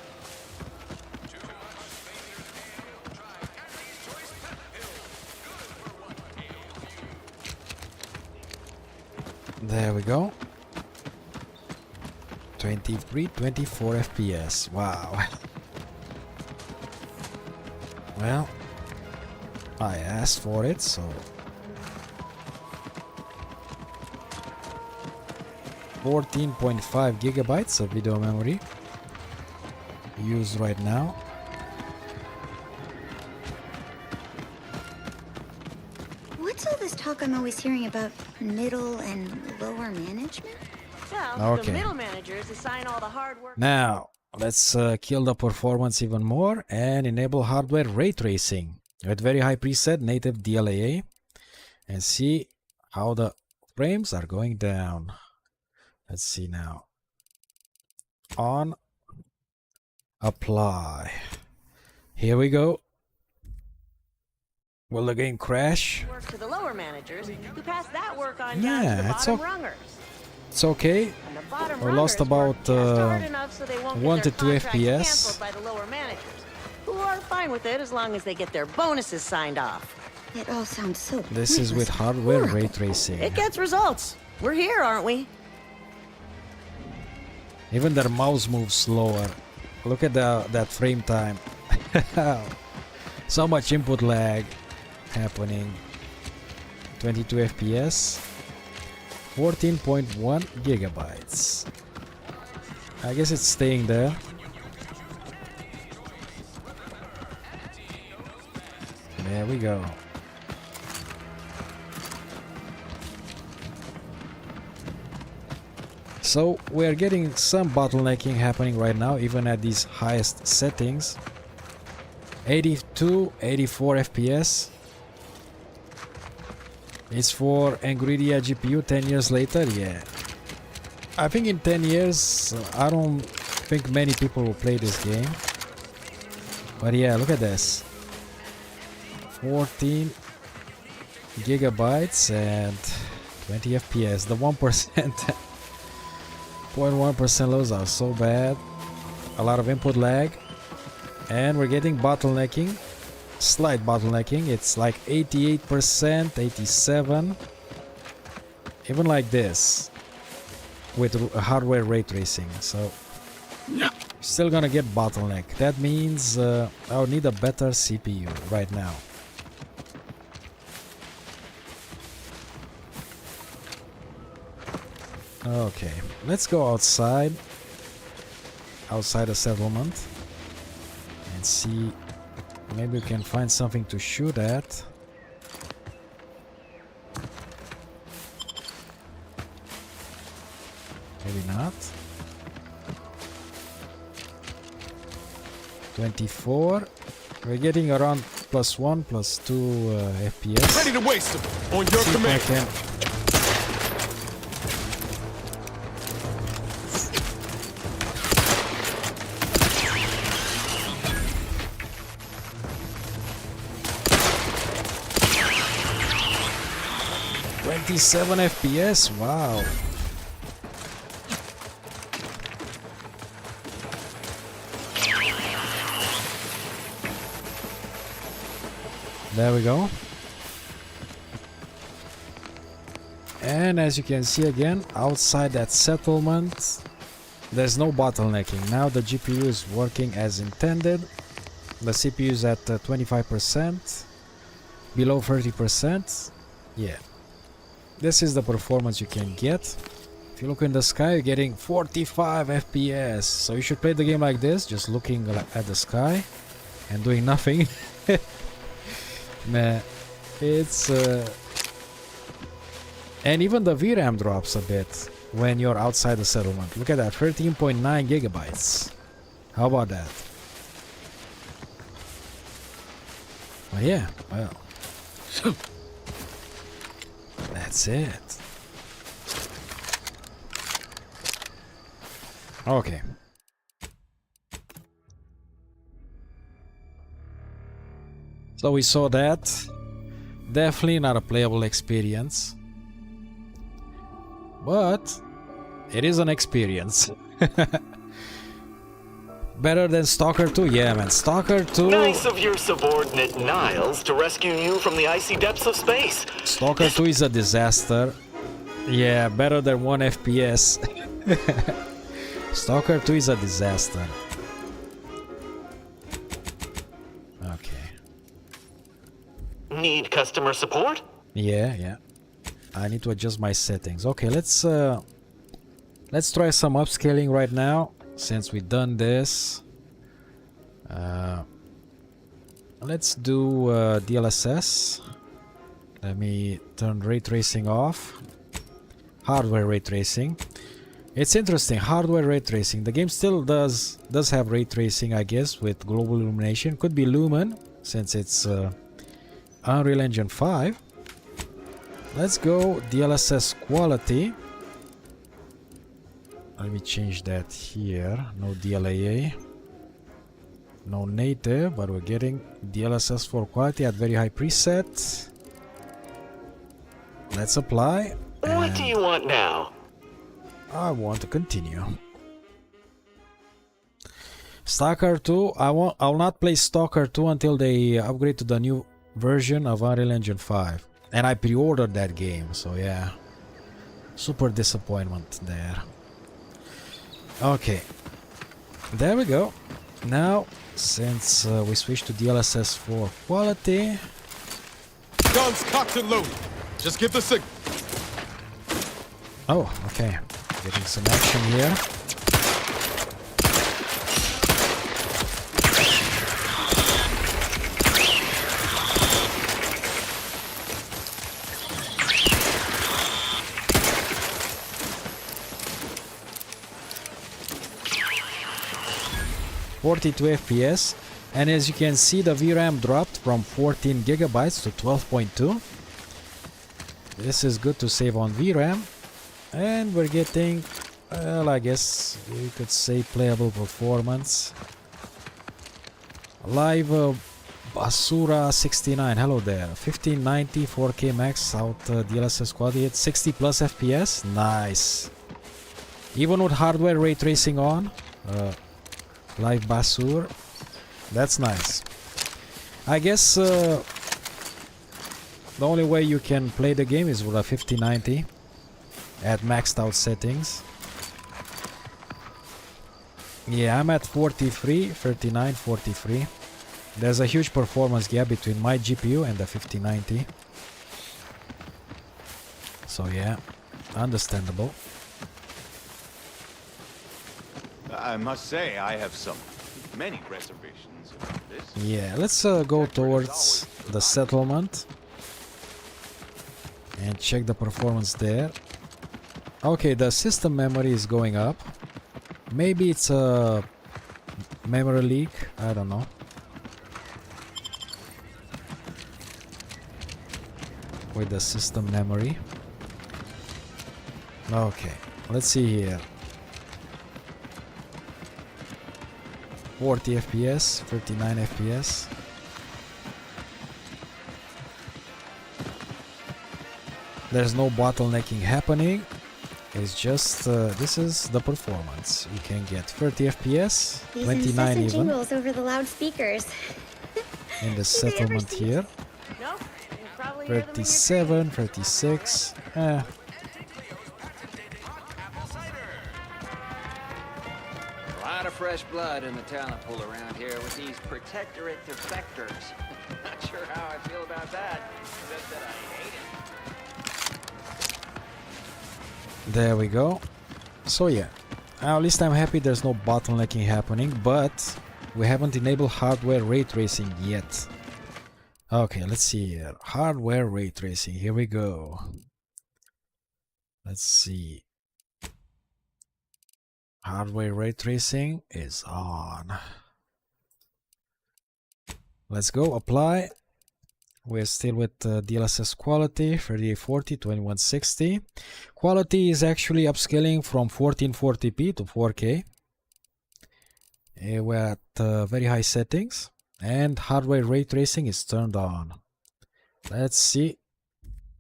There we go. 23, 24 FPS. Wow. Well, I asked for it, so... 14.5 gigabytes of video memory used right now. What's all this talk I'm always hearing about middle and lower management? Well, Okay. the middle managers assign all the hard work. Now, let's kill the performance even more and enable hardware ray tracing with very high preset native DLAA and see how the frames are going down. Let's see now. On, apply. Here we go. Will the game crash? Work to the lower managers who pass that work on Yeah, down to the it's bottom rungers. It's okay. And the bottom We lost rungers work about just hard enough so they won't 1 get to their 2 contracts FPS. canceled by the lower managers, who are fine with it as long as they get their bonuses signed off. It all sounds so This is with hardware ray tracing. It gets results. We're here, aren't we? Even their mouse moves slower. Look at that frame time. So much input lag happening. 22 FPS. 14.1 gigabytes. I guess it's staying there. There we go. So we're getting some bottlenecking happening right now, even at these highest settings. 82, 84 FPS. It's for Nvidia GPU 10 years later, yeah. I think in 10 years, I don't think many people will play this game. But yeah, look at this. 14 gigabytes and 20 FPS. The 1%, 0.1% lows are so bad. A lot of input lag. And we're getting bottlenecking. Slight bottlenecking. It's like 88%, 87. Even like this. With hardware ray tracing. So still gonna get bottleneck. That means I'll need a better CPU right now. Okay, let's go outside the settlement and see, maybe we can find something to shoot at. Maybe not. 24. We're getting around +1, +2 FPS. Ready to waste them on your See if I command. can 27 FPS, wow. There we go. And as you can see again, outside that settlement, there's no bottlenecking. Now the GPU is working as intended. The CPU is at 25%, below 30%. Yeah. This is the performance you can get. If you look in the sky, you're getting 45 FPS. So you should play the game like this, just looking at the sky and doing nothing. Man, it's and even the VRAM drops a bit when you're outside the settlement. Look at that, 13.9 gigabytes. How about that? But yeah, well, that's it. Okay. So we saw that. Definitely not a playable experience. But it is an experience. Better than Stalker 2? Yeah, man. Stalker 2... Nice of your subordinate Niles to rescue you from the icy depths of space. Stalker 2 is a disaster. Yeah, better than 1 FPS. Stalker 2 is a disaster. Need customer support? Yeah. I need to adjust my settings. Okay, let's try some upscaling right now. Since we've done this, let's do DLSS. Let me turn ray tracing off. Hardware ray tracing. It's interesting, hardware ray tracing. The game still does have ray tracing, I guess, with global illumination. Could be Lumen, since it's Unreal Engine 5. Let's go DLSS quality. Let me change that here. No DLAA. No native, but we're getting DLSS for quality at very high preset. Let's apply. What do you want now? I want to continue. Stalker 2, I'll not play Stalker 2 until they upgrade to the new version of Unreal Engine 5. And I pre-ordered that game, so yeah. Super disappointment there. Okay. There we go. Now, since we switched to DLSS 4 quality... Guns cocked and loaded. Just give the signal. Oh, okay. Getting some action here. .42 FPS, and as you can see, the VRAM dropped from 14 gigabytes to 12.2. This is good to save on VRAM, and we're getting, well, I guess you could say playable performance. Live Basura 69, hello there. 1590 4K max out DLSS quality at 60 plus FPS, nice. Even with hardware ray tracing on. Live Basur, that's nice. I guess the only way you can play the game is with a 5090 at maxed out settings. Yeah, I'm at 43, 39, 43. There's a huge performance gap between my GPU and the 5090. So yeah, understandable. I must say, I have many reservations about this. Yeah, let's go towards the settlement and check the performance there. Okay, the system memory is going up. Maybe it's a memory leak, I don't know. With the system memory. Okay, let's see here. 40 FPS, 39 FPS. There's no bottlenecking happening. It's just this is the performance. You can get 30 FPS, 29 even. Jingles over the loudspeakers. In the settlement here. 37, 36. Fresh blood in the talent pool around here with these protectorate defectors. Not sure how I feel about that, except that I hate it. There we go. So yeah, at least I'm happy there's no bottlenecking happening, but we haven't enabled hardware ray tracing yet. Okay, let's see here. Hardware ray tracing, here we go. Let's see. Hardware ray tracing is on. Let's go, apply. We're still with DLSS quality, 3840, 2160. Quality is actually upscaling from 1440p to 4K. We're at very high settings, and hardware ray tracing is turned on. Let's see.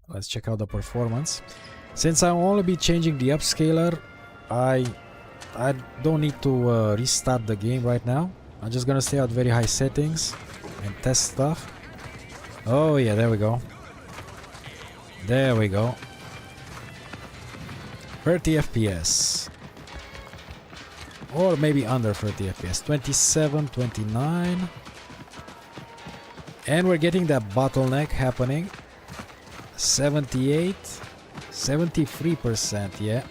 Let's check out the performance. Since I'll only be changing the upscaler, I don't need to restart the game right now. I'm just gonna stay at very high settings and test stuff. Oh yeah, there we go. There we go. 30 FPS. Or maybe under 30 FPS. 27, 29. And we're getting that bottleneck happening. 78, 73%, yeah.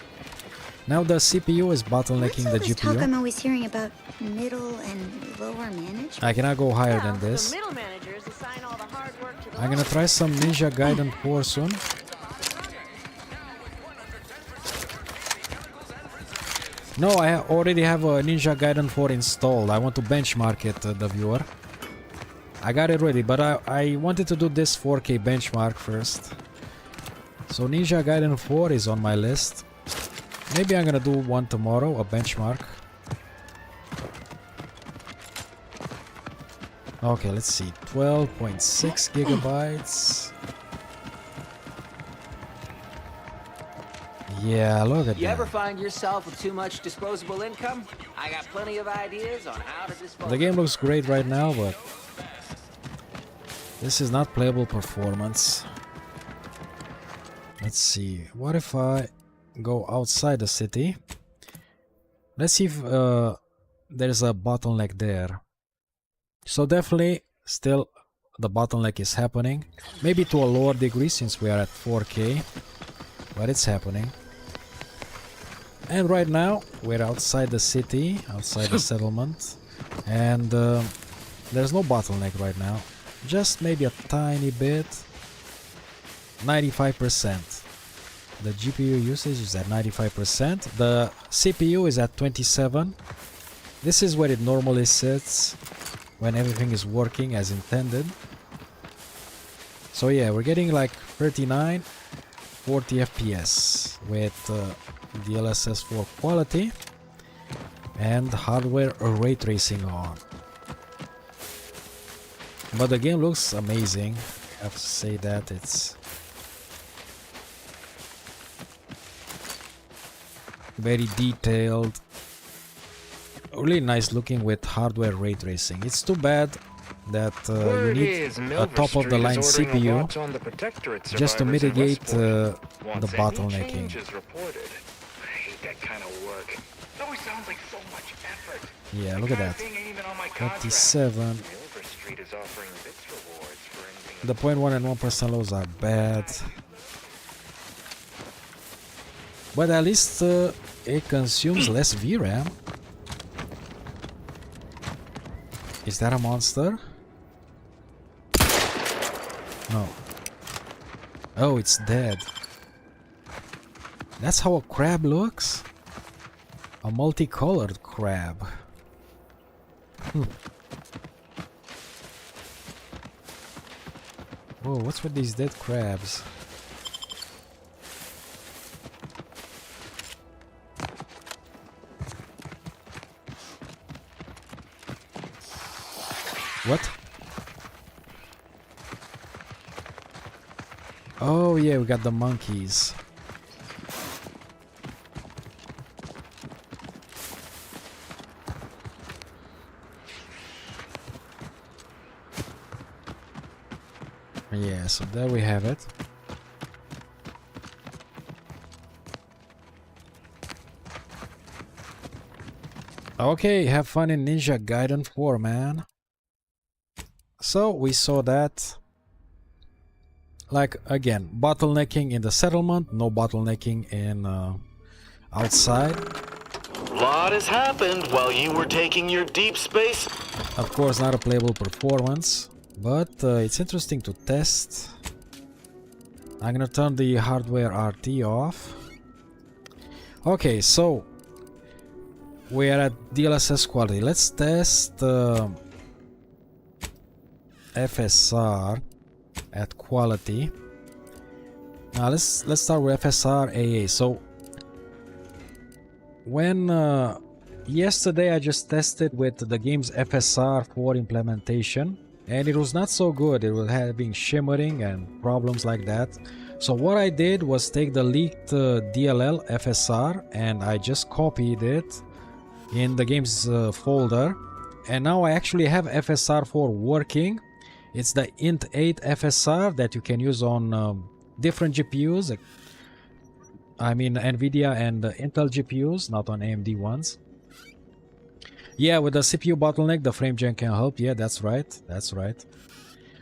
Now the CPU is bottlenecking the What's all this talk GPU. I'm always hearing about middle and lower management? I cannot go higher than this. I'm gonna try some Ninja Gaiden 4 soon. No, I already have a Ninja Gaiden 4 installed. I want to benchmark it, the viewer. I got it ready, but I wanted to do this 4K benchmark first. So Ninja Gaiden 4 is on my list. Maybe I'm gonna do one tomorrow, a benchmark. Okay, let's see. 12.6 gigabytes. Yeah, look at You that. ever find yourself with too much disposable income? I got plenty of ideas on how to dispose. The game looks great right now, but this is not playable performance. Let's see. What if I go outside the city? Let's see if there's a bottleneck there. So definitely still the bottleneck is happening. Maybe to a lower degree since we are at 4K. But it's happening. And right now we're outside the city, outside the settlement. And there's no bottleneck right now. Just maybe a tiny bit. 95%. The GPU usage is at 95%. The CPU is at 27. This is where it normally sits when everything is working as intended. So yeah, we're getting like 39, 40 FPS with DLSS 4 quality and hardware ray tracing on. But the game looks amazing. I have to say that it's very detailed, really nice looking with hardware ray tracing. It's too bad that you need a top of the line CPU just to mitigate the bottlenecking. Yeah, look at that. 27. The 0.1 and 1% lows are bad. But at least it consumes less VRAM. Is that a monster? No. Oh, it's dead. That's how a crab looks? A multicolored crab. Whoa, what's with these dead crabs? What? Oh yeah, we got the monkeys. Yeah, so there we have it. Okay, have fun in Ninja Gaiden 4, man. So we saw that, like again, bottlenecking in the settlement, no bottlenecking in outside. Lot has happened while you were taking your deep space. Of course, not a playable performance, but it's interesting to test. I'm gonna turn the hardware RT off. Okay, so we are at DLSS quality. Let's test FSR at quality. Now let's start with FSR AA. So when yesterday I just tested with the game's FSR 4 implementation, and it was not so good. It was having shimmering and problems like that. So what I did was take the leaked DLL FSR and I just copied it in the game's folder, and now I actually have FSR 4 working. It's the int8 FSR that you can use on different GPUs. I mean Nvidia and Intel GPUs, not on AMD ones. Yeah, with the CPU bottleneck, the frame gen can help. Yeah, that's right. That's right.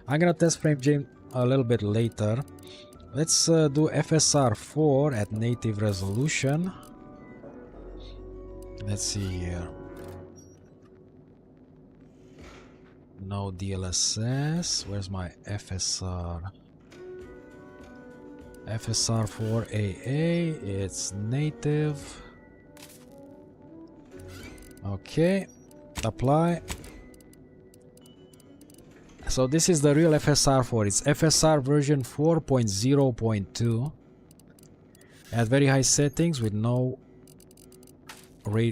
I'm gonna test frame gen a little bit later. Let's do FSR 4 at native resolution. Let's see here. No DLSS. Where's my FSR? FSR 4 AA. It's native. Okay. Apply. So this is the real FSR 4. It's FSR version 4.0.2. at very high settings with no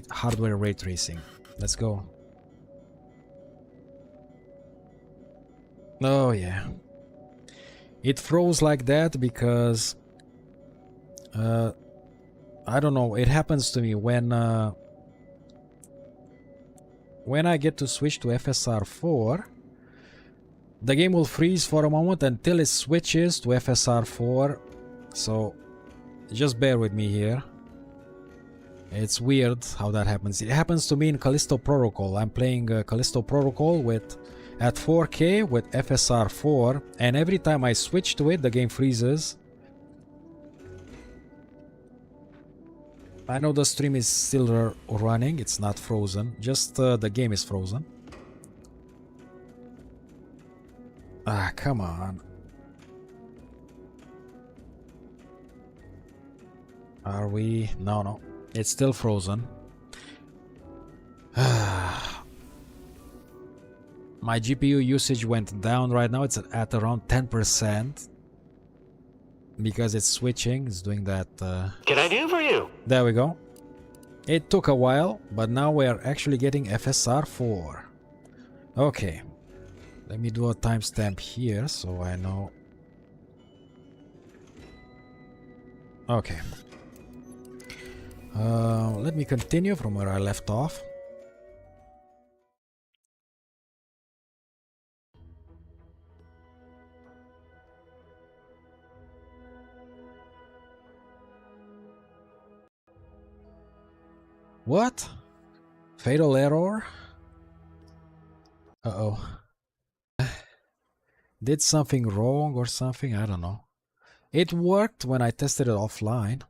hardware ray tracing. Let's go. Oh yeah, it froze like that because I don't know, it happens to me when I get to switch to FSR 4, the game will freeze for a moment until it switches to FSR 4. So just bear with me here. It's weird how that happens. It happens to me in Callisto Protocol. I'm playing Callisto Protocol at 4K with FSR 4, and every time I switch to it, the game freezes. I know the stream is still running, it's not frozen, just the game is frozen. Ah, come on. Are we? No, it's still frozen. My GPU usage went down right now, it's at around 10%. Because it's switching, it's doing that. Can I do for you? There we go. It took a while, but now we are actually getting FSR 4. Okay. Let me do a timestamp here so I know. Okay. Let me continue from where I left off. What? Fatal error? Uh-oh. Did something wrong or something? I don't know. It worked when I tested it offline.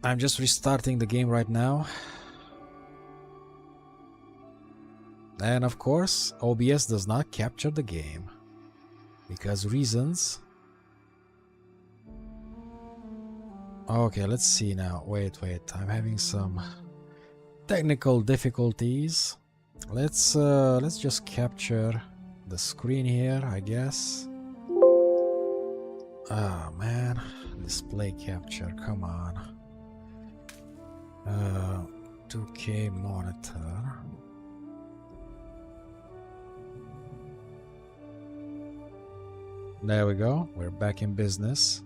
I'm just restarting the game right now. And of course, OBS does not capture the game. Because reasons. Okay, let's see now. Wait. I'm having some technical difficulties. Let's just capture the screen here, I guess. Oh man, display capture, come on. 2K monitor. There we go, we're back in business.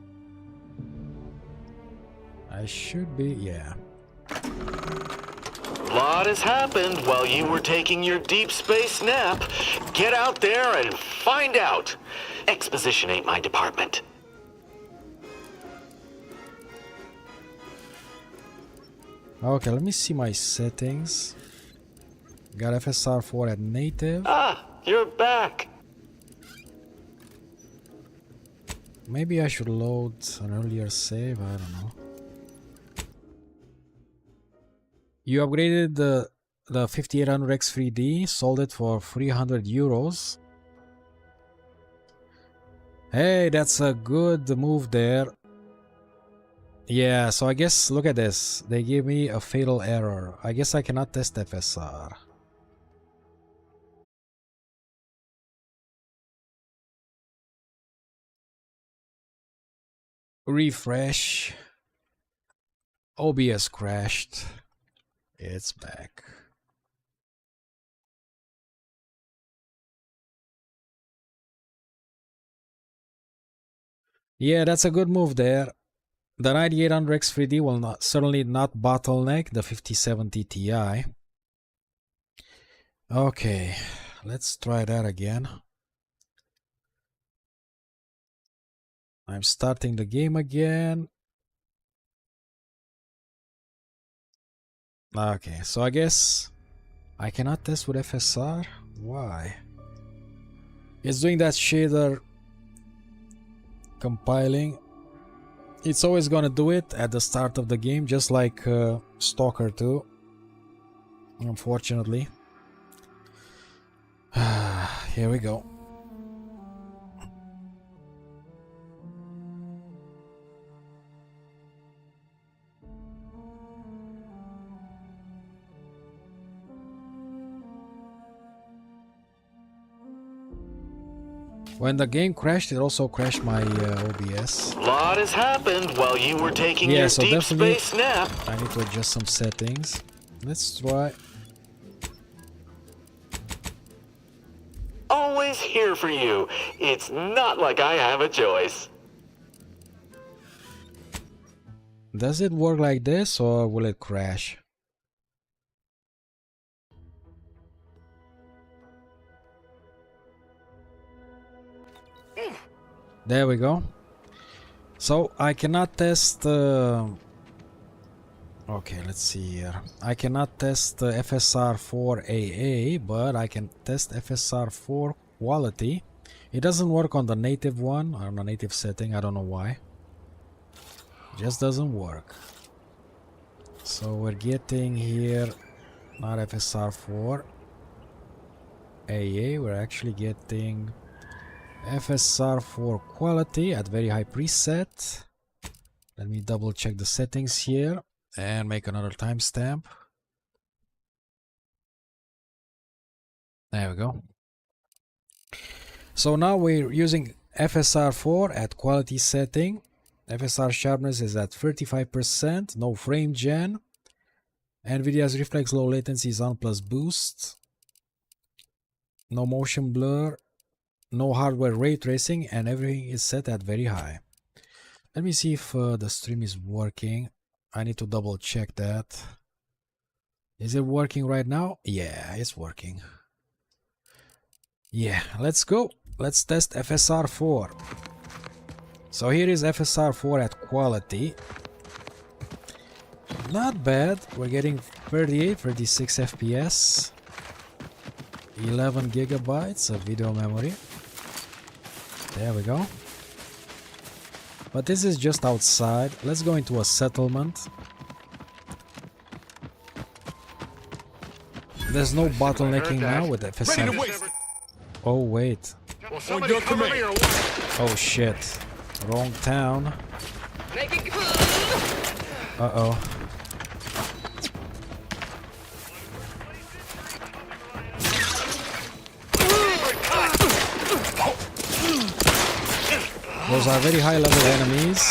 I should be, yeah. A lot has happened while you were taking your deep space nap. Get out there and find out. Exposition ain't my department. Okay, let me see my settings. Got FSR 4 at native. Ah, you're back. Maybe I should load an earlier save, I don't know. You upgraded the 5800X 3D, sold it for 300 euros. Hey, that's a good move there. Yeah, so I guess, look at this. They gave me a fatal error. I guess I cannot test FSR. Refresh. OBS crashed. It's back. Yeah, that's a good move there. The 9800X 3D will certainly not bottleneck the 5070 Ti. Okay, let's try that again. I'm starting the game again. Okay, so I guess I cannot test with FSR. Why? It's doing that shader compiling. It's always gonna do it at the start of the game, just like Stalker 2. Unfortunately. Here we go. When the game crashed, it also crashed my OBS. Lot has happened while you were taking your so deep definitely space nap. I need to adjust some settings. Let's try. Always here for you. It's not like I have a choice. Does it work like this or will it crash? There we go. So I cannot test okay, let's see here. I cannot test FSR 4 AA, but I can test FSR 4 quality. It doesn't work on the native one, on the native setting. I don't know why. It just doesn't work. So we're getting here not FSR 4 AA, we're actually getting FSR 4 quality at very high preset. Let me double check the settings here and make another timestamp. There we go. So now we're using FSR 4 at quality setting. FSR sharpness is at 35%, no frame gen. Nvidia's reflex low latency is on plus boost. No motion blur. No hardware ray tracing, and everything is set at very high. Let me see if the stream is working. I need to double check that. Is it working right now? Yeah, it's working. Yeah, let's go. Let's test FSR 4. So here is FSR 4 at quality. Not bad. We're getting 38, 36 FPS. 11 gigabytes of video memory. There we go. But this is just outside. Let's go into a settlement. There's no bottlenecking now with FSR. Oh wait. Oh shit. Wrong town. Uh-oh. Those are very high level enemies.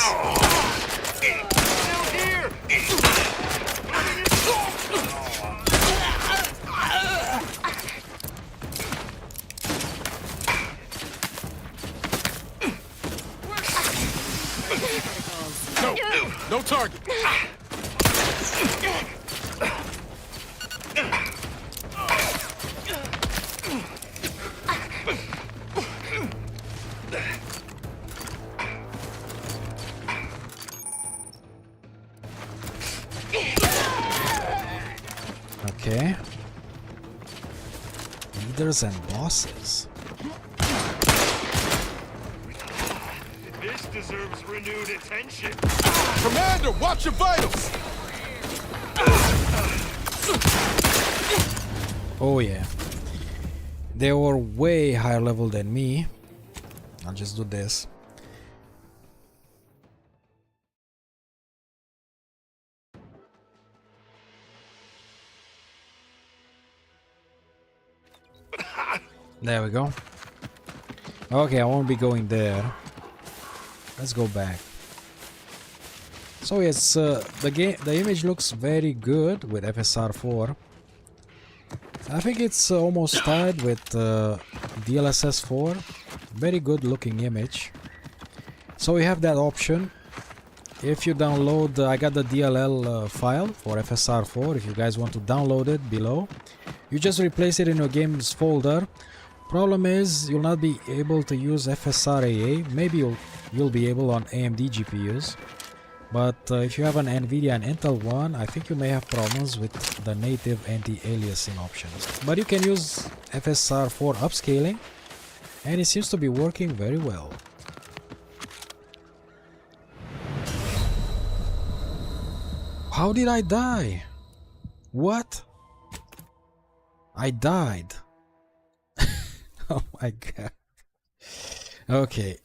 No target. Okay. Leaders and bosses. This deserves renewed attention. Commander, watch your vitals. Oh yeah. They were way higher level than me. I'll just do this. There we go. Okay, I won't be going there. Let's go back. So yes, the image looks very good with FSR 4. I think it's almost tied with DLSS 4. Very good looking image. So we have that option. If you download, I got the DLL file for FSR 4. If you guys want to download it, below. You just replace it in your games folder. Problem is, you'll not be able to use FSR AA. Maybe you'll be able on AMD GPUs. But if you have an Nvidia and Intel one, I think you may have problems with the native anti-aliasing options. But you can use FSR 4 upscaling, and it seems to be working very well. How did I die? What? I died. Oh my god. Okay.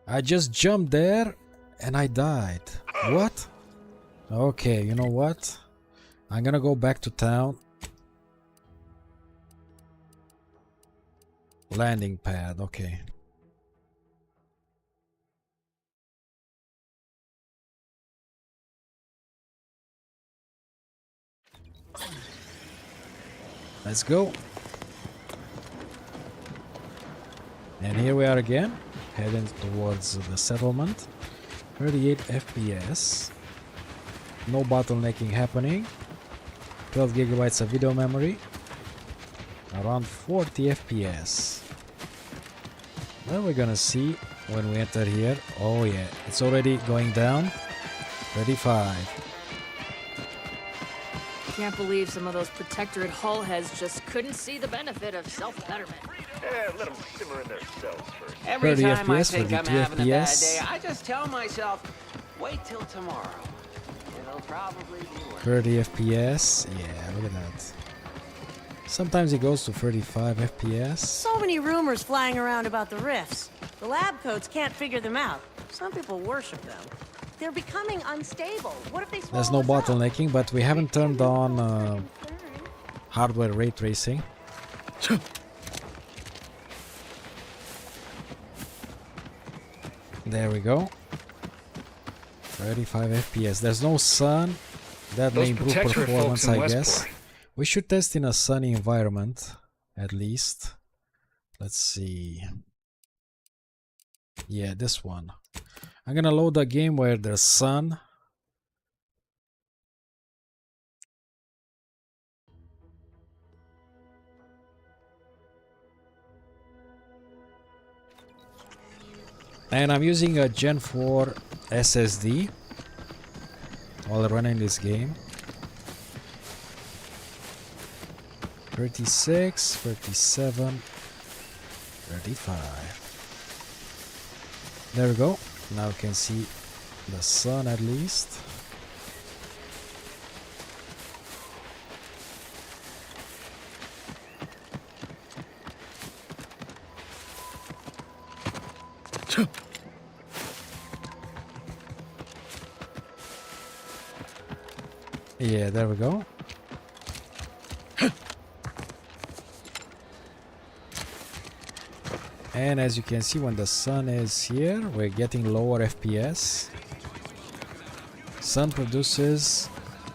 I just jumped there and I died. What? Okay, you know what? I'm gonna go back to town. Landing pad, okay. Let's go. And here we are again, heading towards the settlement. 38 FPS. No bottlenecking happening. 12 gigabytes of video memory. Around 40 FPS. What are we gonna see when we enter here? Oh yeah, it's already going down. 35. Can't believe some of those protectorate hull heads just couldn't see the benefit of self-betterment. Let them simmer in their cells first. Every 30 time I FPS, think I'm 32 having a bad FPS. day, I just tell myself, wait till tomorrow. It'll probably be worse. 30 FPS. Yeah, look at that. Sometimes it goes to 35 FPS. So many rumors flying around about the rifts. The lab coats can't figure them out. Some people worship them. They're becoming unstable. What if they swallow There's no us up? bottlenecking, but we haven't turned on hardware ray tracing. There we go. 35 FPS. There's no sun. That may improve performance, I guess. We should test in a sunny environment, at least. Let's see. Yeah, this one. I'm gonna load a game where there's sun. And I'm using a Gen 4 SSD while running this game. 36, 37, 35. There we go. Now you can see the sun at least. Yeah, there we go. And as you can see, when the sun is here, we're getting lower FPS. Sun produces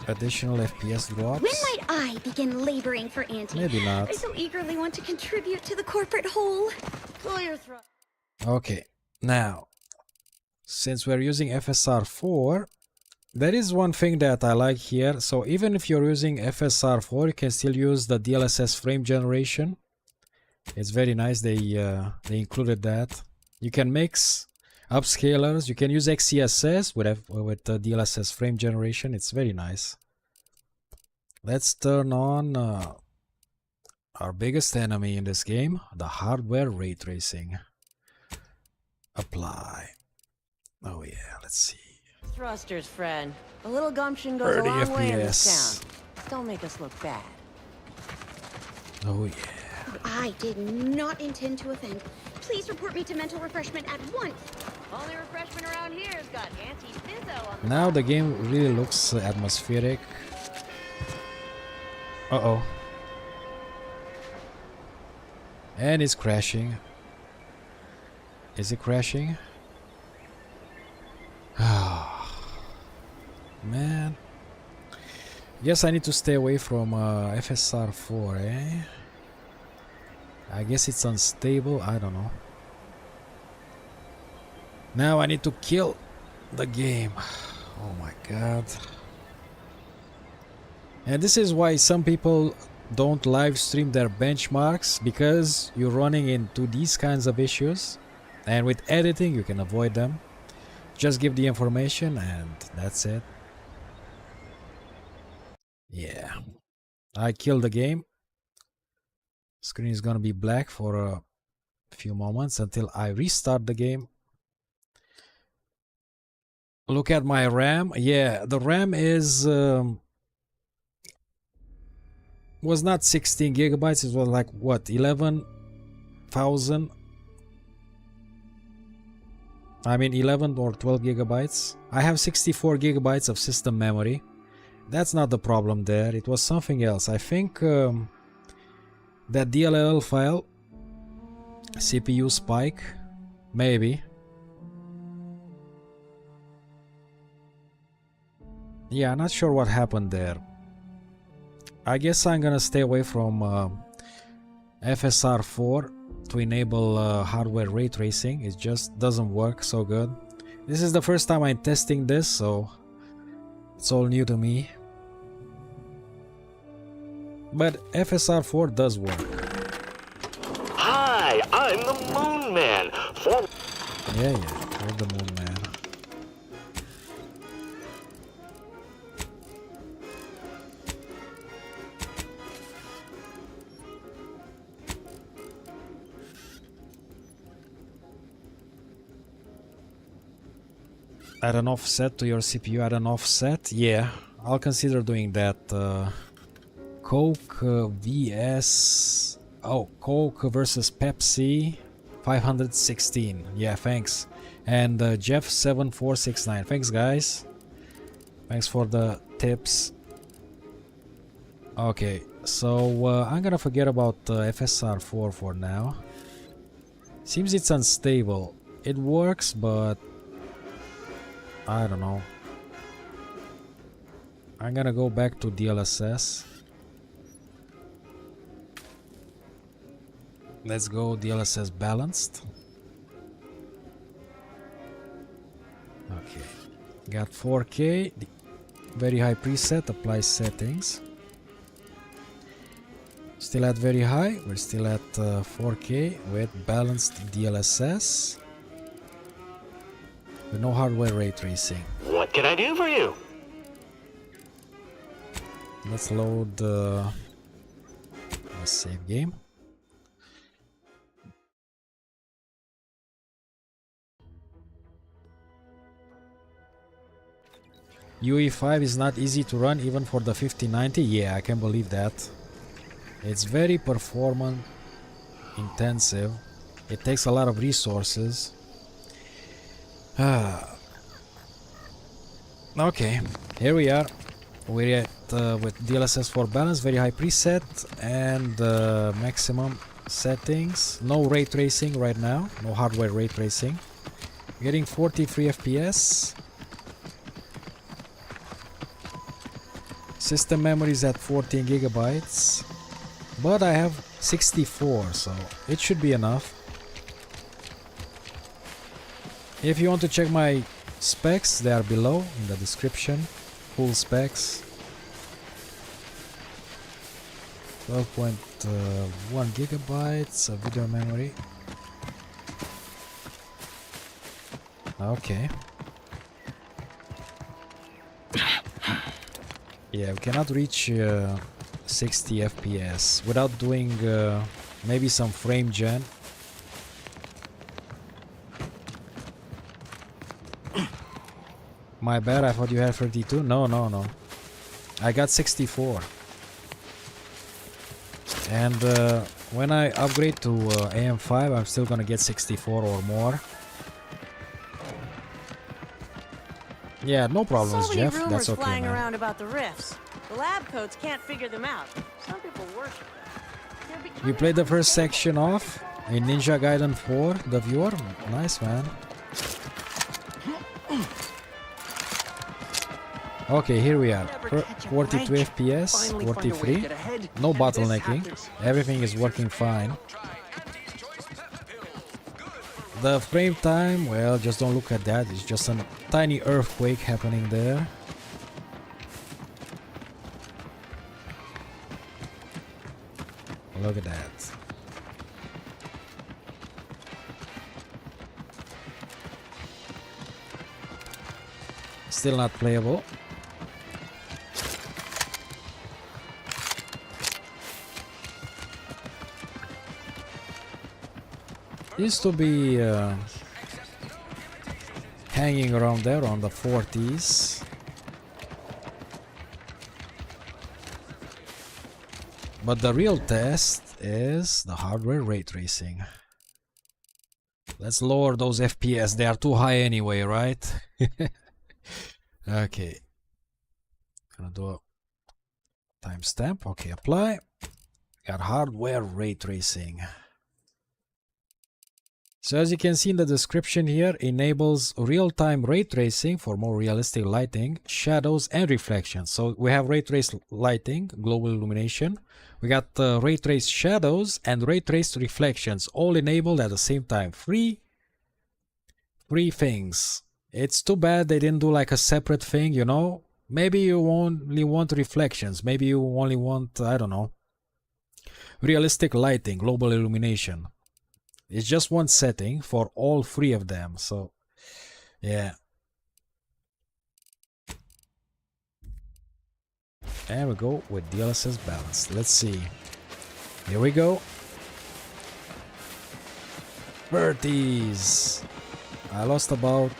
additional FPS drops. When might I begin laboring for Auntie? Maybe not. I so eagerly want to contribute to the corporate whole. Pull your throat. Okay, now, since we're using FSR 4, there is one thing that I like here. So even if you're using FSR 4, you can still use the DLSS frame generation. It's very nice. They included that. You can mix upscalers. You can use XeSS with the DLSS frame generation. It's very nice. Let's turn on our biggest enemy in this game, the hardware ray tracing. Apply. Oh yeah, let's see. Thrusters, friend. A little gumption goes a long way in this FPS. town. Don't make us look bad. Oh yeah. I did not intend to offend. Please report me to mental refreshment at once. Only refreshment around here has got anti-Fizzo on the Now the game really looks atmospheric. Uh-oh. And it's crashing. Is it crashing? Man. Guess I need to stay away from FSR 4, eh? I guess it's unstable. I don't know. Now I need to kill the game. Oh my god. And this is why some people don't live stream their benchmarks, because you're running into these kinds of issues, and with editing you can avoid them. Just give the information and that's it. Yeah, I killed the game. Screen is gonna be black for a few moments until I restart the game. Look at my RAM. Yeah, the RAM is was not 16 gigabytes. It was like what, 11,000. I mean 11 or 12 gigabytes. I have 64 gigabytes of system memory. That's not the problem there. It was something else. I think that DLLL file CPU spike, maybe. Yeah, not sure what happened there. I guess I'm gonna stay away from FSR 4 to enable hardware ray tracing. It just doesn't work so good. This is the first time I'm testing this, so it's all new to me. But FSR 4 does work. Hi, I'm the Moon Man. Yeah, you're the Moon Man. Add an offset to your CPU, add an offset. Yeah, I'll consider doing that. Coke vs. Oh, Coke versus Pepsi 516. Yeah, thanks. And Jeff 7469. Thanks, guys. Thanks for the tips. Okay, so I'm gonna forget about FSR 4 for now. Seems it's unstable. It works, but I don't know. I'm gonna go back to DLSS. Let's go DLSS balanced. Okay, got 4K, very high preset, apply settings. Still at very high, we're still at 4K with balanced DLSS. With no hardware ray tracing. What can I do for you? Let's load the save game. UE5 is not easy to run even for the 5090. Yeah, I can believe that. It's very performance intensive. It takes a lot of resources. Okay, here we are. We're at with DLSS 4 balance, very high preset and maximum settings. No ray tracing right now, no hardware ray tracing. Getting 43 FPS. System memory is at 14 gigabytes, but I have 64, so it should be enough. If you want to check my specs, they are below in the description. Full specs. 12.1 gigabytes of video memory. Okay. Yeah, we cannot reach 60 FPS without doing maybe some frame gen. My bad, I thought you had 32. No. I got 64. And when I upgrade to AM5, I'm still gonna get 64 or more. Yeah, no problems, so Jeff. Rumors That's okay, flying man. around about the rifts. The lab coats can't figure them out. Some people worship them. You played the first section off in Ninja Gaiden 4, the viewer. Nice, man. Okay, here we are. 42 FPS, 43. No bottlenecking. Everything is working fine. The frame time, well, just don't look at that. It's just a tiny earthquake happening there. Look at that. Still not playable. Used to be hanging around there on the 40s. But the real test is the hardware ray tracing. Let's lower those FPS. They are too high anyway, right? Okay. Gonna do a timestamp. Okay, apply. Got hardware ray tracing. So as you can see in the description here, enables real-time ray tracing for more realistic lighting, shadows, and reflections. So we have ray trace lighting, global illumination. We got ray trace shadows and ray trace reflections, all enabled at the same time. Free things. It's too bad they didn't do like a separate thing, you know. Maybe you only want reflections. Maybe you only want, I don't know, realistic lighting, global illumination. It's just one setting for all three of them. So, yeah. And we go with DLSS balance. Let's see. Here we go. 30s. I lost about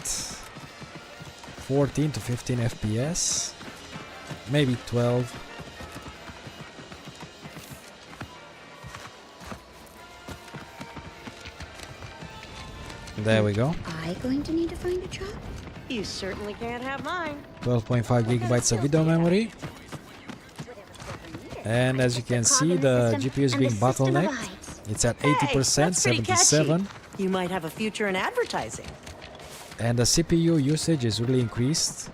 14 to 15 FPS. Maybe 12. There we go. Am I going to need to find a job? You certainly can't have mine. 12.5 gigabytes of video memory. And as you can see, the GPU is being bottlenecked. It's at 80%, 77. You might have a future in advertising. And the CPU usage is really increased.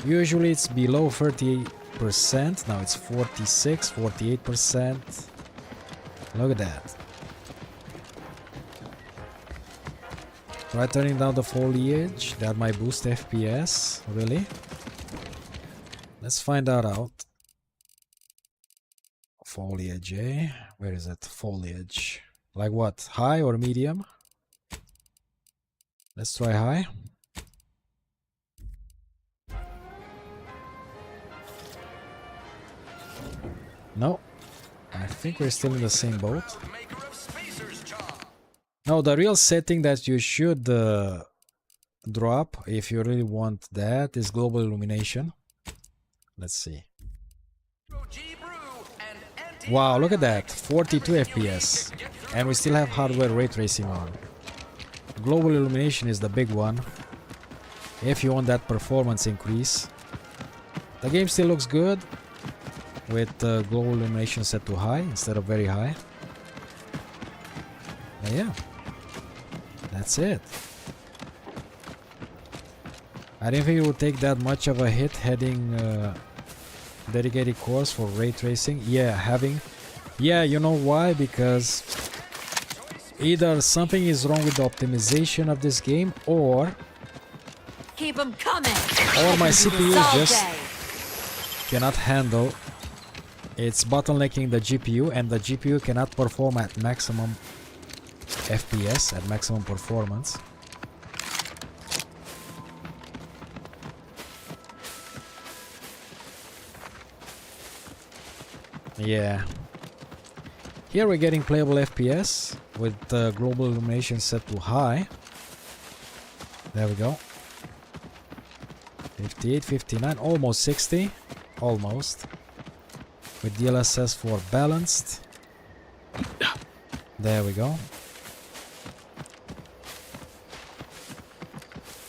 Usually it's below 30%. Now it's 46, 48%. Look at that. Try turning down the foliage. That might boost FPS. Really? Let's find that out. Foliage, eh? Where is it? Foliage. Like what? High or medium? Let's try high. No. I think we're still in the same boat. No, the real setting that you should drop if you really want that is global illumination. Let's see. Wow, look at that. 42 FPS. And we still have hardware ray tracing on. Global illumination is the big one. If you want that performance increase. The game still looks good with global illumination set to high instead of very high. But yeah. That's it. I didn't think it would take that much of a hit heading dedicated course for ray tracing. Yeah, you know why? Because either something is wrong with the optimization of this game, or Keep 'em coming. Or my CPU just cannot handle. It's bottlenecking the GPU, and the GPU cannot perform at maximum FPS, at maximum performance. Yeah. Here we're getting playable FPS with global illumination set to high. There we go. 58, 59, almost 60. Almost. With DLSS for balanced. There we go.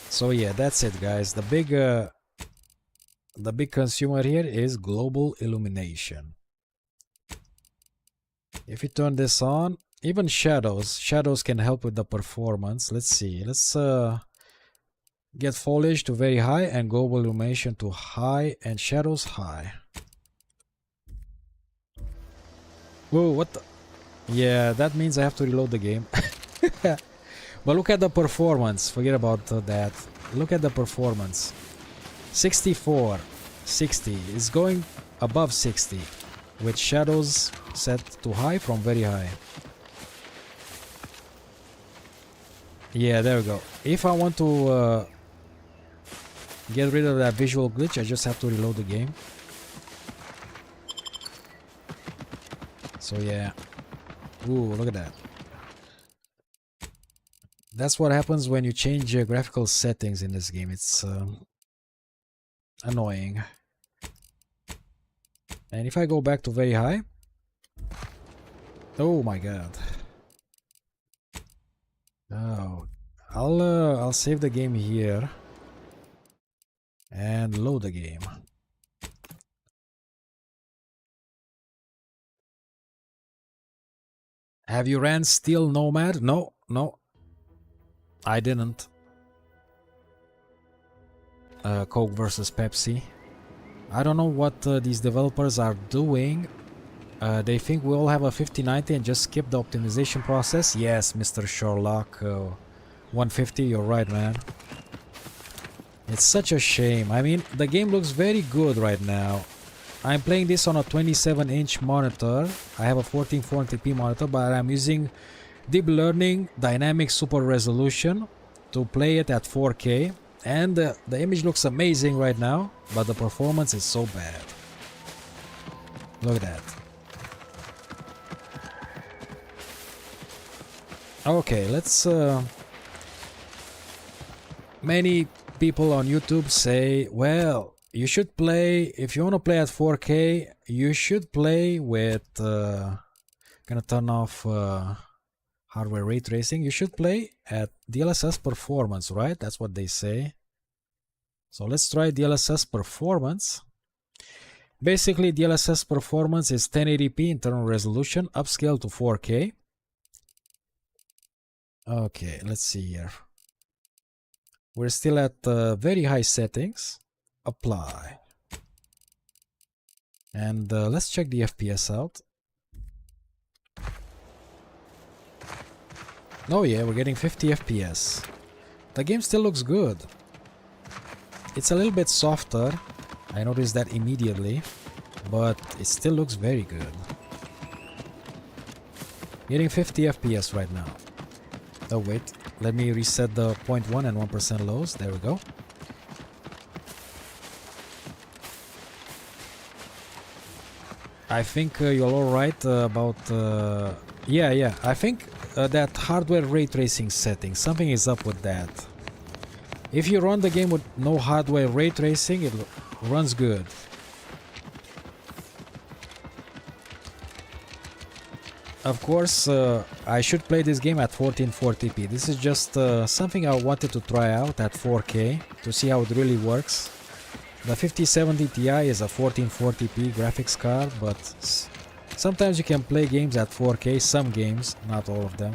So yeah, that's it, guys. The big consumer here is global illumination. If you turn this on, even shadows can help with the performance. Let's see. Let's get foliage to very high and global illumination to high and shadows high. Whoa, what the? Yeah, that means I have to reload the game. But look at the performance. Forget about that. Look at the performance. 64, 60. It's going above 60. With shadows set to high from very high. Yeah, there we go. If I want to get rid of that visual glitch, I just have to reload the game. So yeah. Ooh, look at that. That's what happens when you change graphical settings in this game. It's annoying. And if I go back to very high, oh my god. Oh, I'll save the game here and load the game. Have you ran Steel Nomad? No, no. I didn't. Coke versus Pepsi. I don't know what these developers are doing. They think we all have a 5090 and just skip the optimization process. Yes, Mr. Sherlock. 150, you're right, man. It's such a shame. I mean, the game looks very good right now. I'm playing this on a 27-inch monitor. I have a 1440p monitor, but I'm using Deep Learning Dynamic Super Resolution to play it at 4K. And the image looks amazing right now, but the performance is so bad. Look at that. Okay, let's... Many people on YouTube say, well, you should play, if you want to play at 4K, you should play with... gonna turn off hardware ray tracing. You should play at DLSS performance, right? That's what they say. So let's try DLSS performance. Basically, DLSS performance is 1080p internal resolution, upscale to 4K. Okay, let's see here. We're still at very high settings. Apply. And let's check the FPS out. Oh yeah, we're getting 50 FPS. The game still looks good. It's a little bit softer. I noticed that immediately. But it still looks very good. Getting 50 FPS right now. Oh wait, let me reset the 0.1 and 1% lows. There we go. I think you're all right about... yeah, I think that hardware ray tracing setting, something is up with that. If you run the game with no hardware ray tracing, it runs good. Of course, I should play this game at 1440p. This is just something I wanted to try out at 4K to see how it really works. The 5070 Ti is a 1440p graphics card, but sometimes you can play games at 4K, some games, not all of them.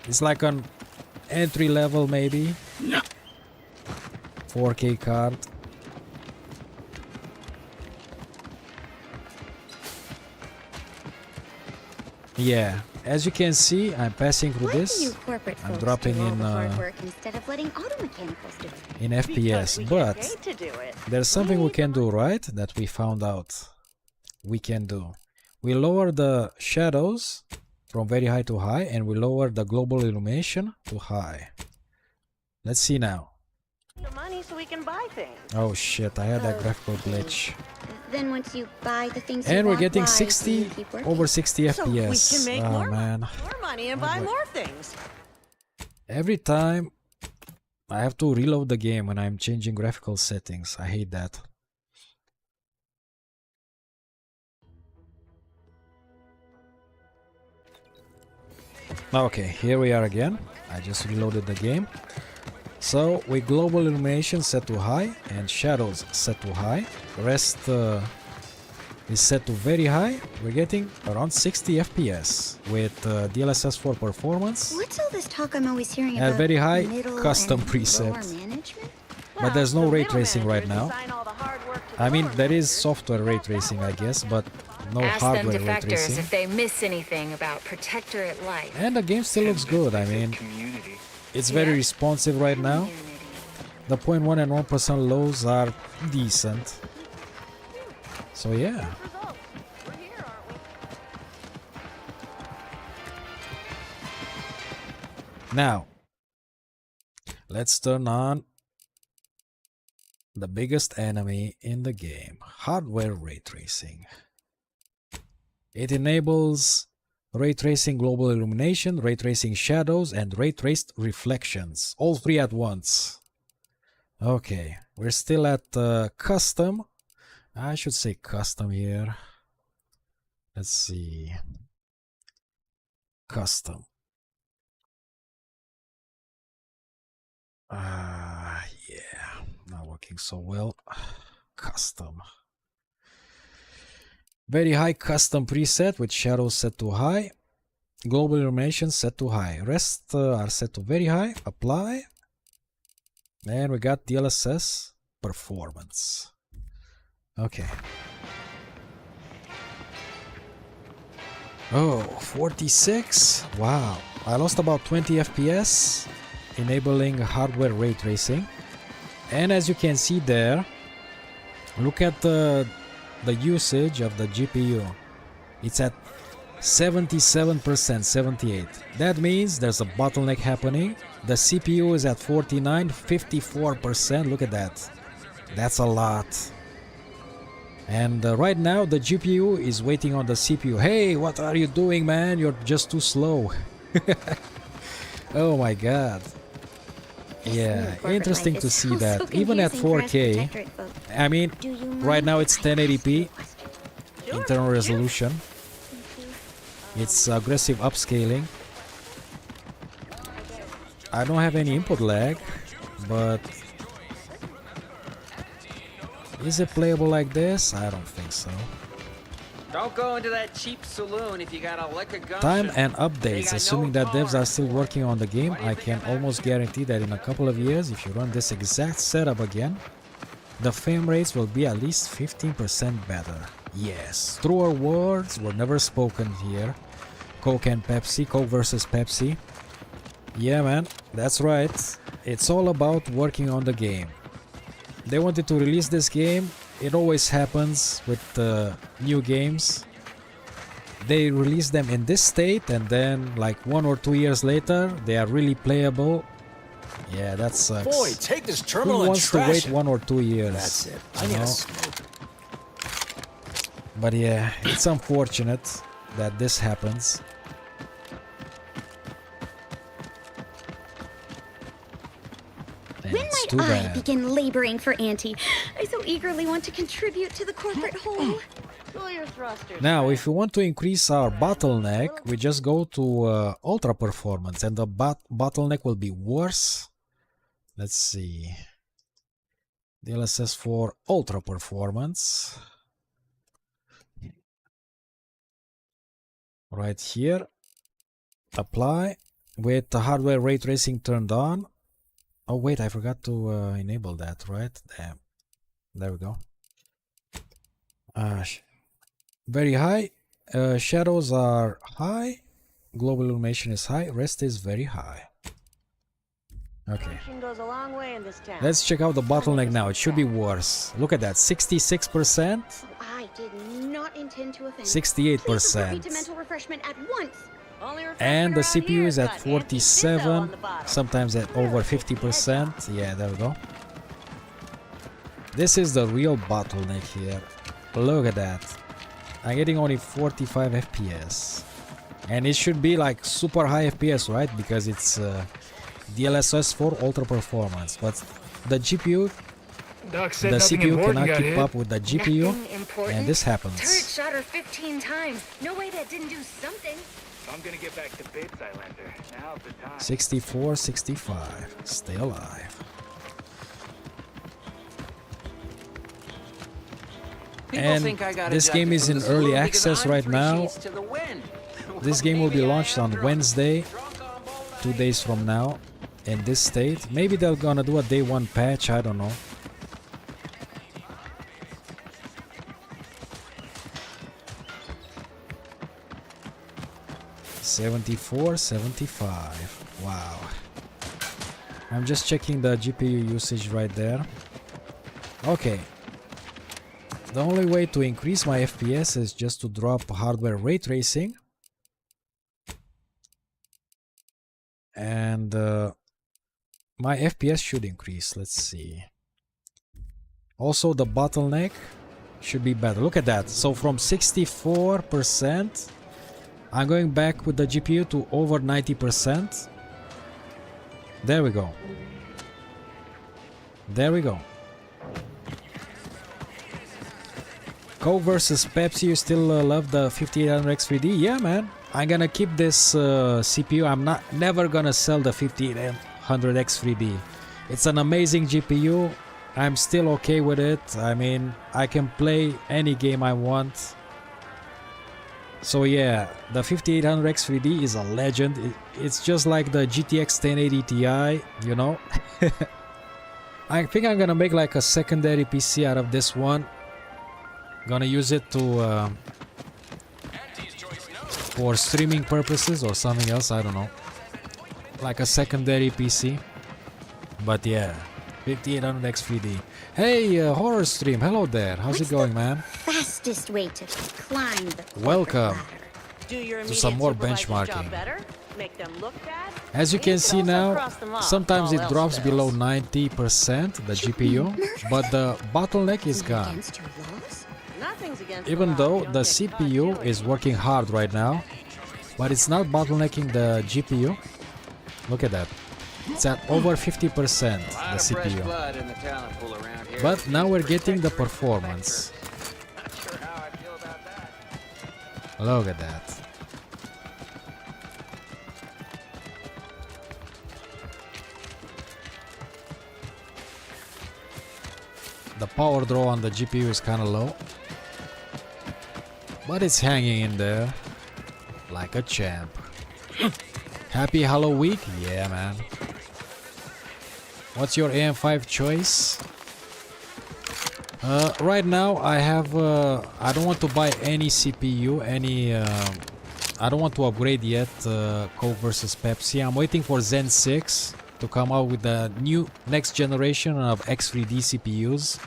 It's like an entry level maybe. 4K card. Yeah, as you can see, I'm passing through this. I'm dropping in FPS, but there's something we can do, right? That we found out we can do. We lower the shadows from very high to high, and we lower the global illumination to high. Let's see now. The money so we can buy things. Oh shit, I had that graphical glitch. Then once you buy the things and you we're want, getting why 60 do you keep working? over 60 FPS. So we can make oh man. More money and buy more things. Every time I have to reload the game when I'm changing graphical settings. I hate that. Okay, here we are again. I just reloaded the game. So with global illumination set to high and shadows set to high, rest is set to very high. We're getting around 60 FPS with DLSS 4 performance. What's all this talk I'm always hearing and about? very high Middle custom and presets. lower management? But there's no ray tracing right now. I mean, there is software ray tracing, I guess, but no Ask them hardware ray defectors tracing. if they miss anything about Protectorate life. And the game still looks good. I mean, it's very responsive right now. The 0.1 and 1% lows are decent. So yeah. Now, let's turn on the biggest enemy in the game, hardware ray tracing. It enables ray tracing global illumination, ray tracing shadows, and ray traced reflections, all three at once. Okay, we're still at custom. I should say custom here. Let's see. Custom. Yeah, not working so well. Custom. Very high custom preset with shadows set to high. Global illumination set to high. Rest are set to very high. Apply. And we got DLSS performance. Okay. Oh, 46. Wow. I lost about 20 FPS, enabling hardware ray tracing. And as you can see there, look at the usage of the GPU. It's at 77%, 78. That means there's a bottleneck happening. The CPU is at 49, 54%. Look at that. That's a lot. And right now the GPU is waiting on the CPU. Hey, what are you doing, man? You're just too slow. Oh my god. Yeah, interesting to see that. Even at 4K, I mean, right now it's 1080p internal resolution. It's aggressive upscaling. I don't have any input lag, but is it playable like this? I don't think so. Don't go into that cheap saloon if you got a lick of gumption. Time and updates. Assuming that devs are still working on the game, I can almost guarantee that in a couple of years, if you run this exact setup again, the frame rates will be at least 15% better. Yes, truer words were never spoken here. Coke and Pepsi, Coke versus Pepsi. Yeah, man, that's right. It's all about working on the game. They wanted to release this game. It always happens with new games. They release them in this state, and then like 1 or 2 years later, they are really playable. Yeah, that sucks. Boy, take this terminal Who and wants to trash wait 1 or 2 years? That's it. I you need know? a smoke. But yeah, it's unfortunate that this happens. And When it's might too I bad. begin laboring for Auntie? I so eagerly want to contribute to the corporate whole. Pull your thrusters. Now, if we want to increase our bottleneck, we just go to ultra performance, and the bottleneck will be worse. Let's see. DLSS for ultra performance. Right here. Apply with the hardware ray tracing turned on. Oh wait, I forgot to enable that, right? Damn. There we go. Very high. Shadows are high. Global illumination is high. Rest is very high. Okay. Goes a long way in this town. Let's check out the bottleneck now. It should be worse. Look at that. 66%. I did not intend to offend. 68%. To mental refreshment at once. And the CPU is at 47, sometimes at over 50%. Yeah, there we go. This is the real bottleneck here. Look at that. I'm getting only 45 FPS. And it should be like super high FPS, right? Because it's DLSS for ultra performance. But the GPU, the CPU cannot keep up with the GPU. And this happens. Turret shot her 15 times. No way that didn't do something. I'm gonna get back to bits, Islander. Now's the time. 64, 65. Stay alive. And this game is in early access right now. This game will be launched on Wednesday, 2 days from now, in this state. Maybe they're gonna do a day 1 patch, I don't know. $74, $75. Wow. I'm just checking the GPU usage right there. Okay. The only way to increase my FPS is just to drop hardware ray tracing. And my FPS should increase. Let's see. Also, the bottleneck should be better. Look at that. So from 64%, I'm going back with the GPU to over 90%. There we go. There we go. Coke versus Pepsi, you still love the 5800X3D? Yeah, man. I'm gonna keep this CPU. I'm never gonna sell the 5800X3D. It's an amazing GPU. I'm still okay with it. I mean, I can play any game I want. So yeah, the 5800 X3D is a legend. It's just like the GTX 1080 Ti, you know. I think I'm gonna make like a secondary PC out of this one. Gonna use it to for streaming purposes or something else, I don't know. Like a secondary PC. But yeah, 5800 X3D. Hey, horror stream, hello there. How's it going, man? Fastest way to climb the Welcome Do your to some more immediate supervisor's job benchmarking. better? Make them look bad? As you can see now, sometimes it drops below 90% the GPU, but the bottleneck is gone. Even though the CPU is working hard right now, but it's not bottlenecking the GPU. Look at that. It's at over 50%, the CPU. But now we're getting the performance. Look at that. The power draw on the GPU is kind of low, but it's hanging in there like a champ. Happy Halloween? Yeah, man. What's your AM5 choice? Right now I have I don't want to buy any CPU, I don't want to upgrade yet Coke versus Pepsi. I'm waiting for Zen 6 to come out with the new next generation of X3D CPUs.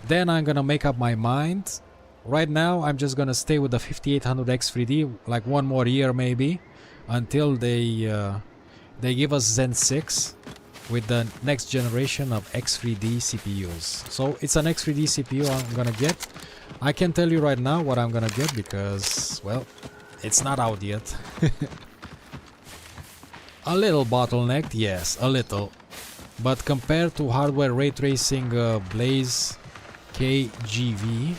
Then I'm gonna make up my mind. Right now I'm just gonna stay with the 5800 X3D like one more year maybe, until they give us Zen 6 with the next generation of X3D CPUs. So it's an X3D CPU I'm gonna get. I can tell you right now what I'm gonna get because, well, it's not out yet. A little bottlenecked, yes, a little. But compared to hardware ray tracing Blaze KGV,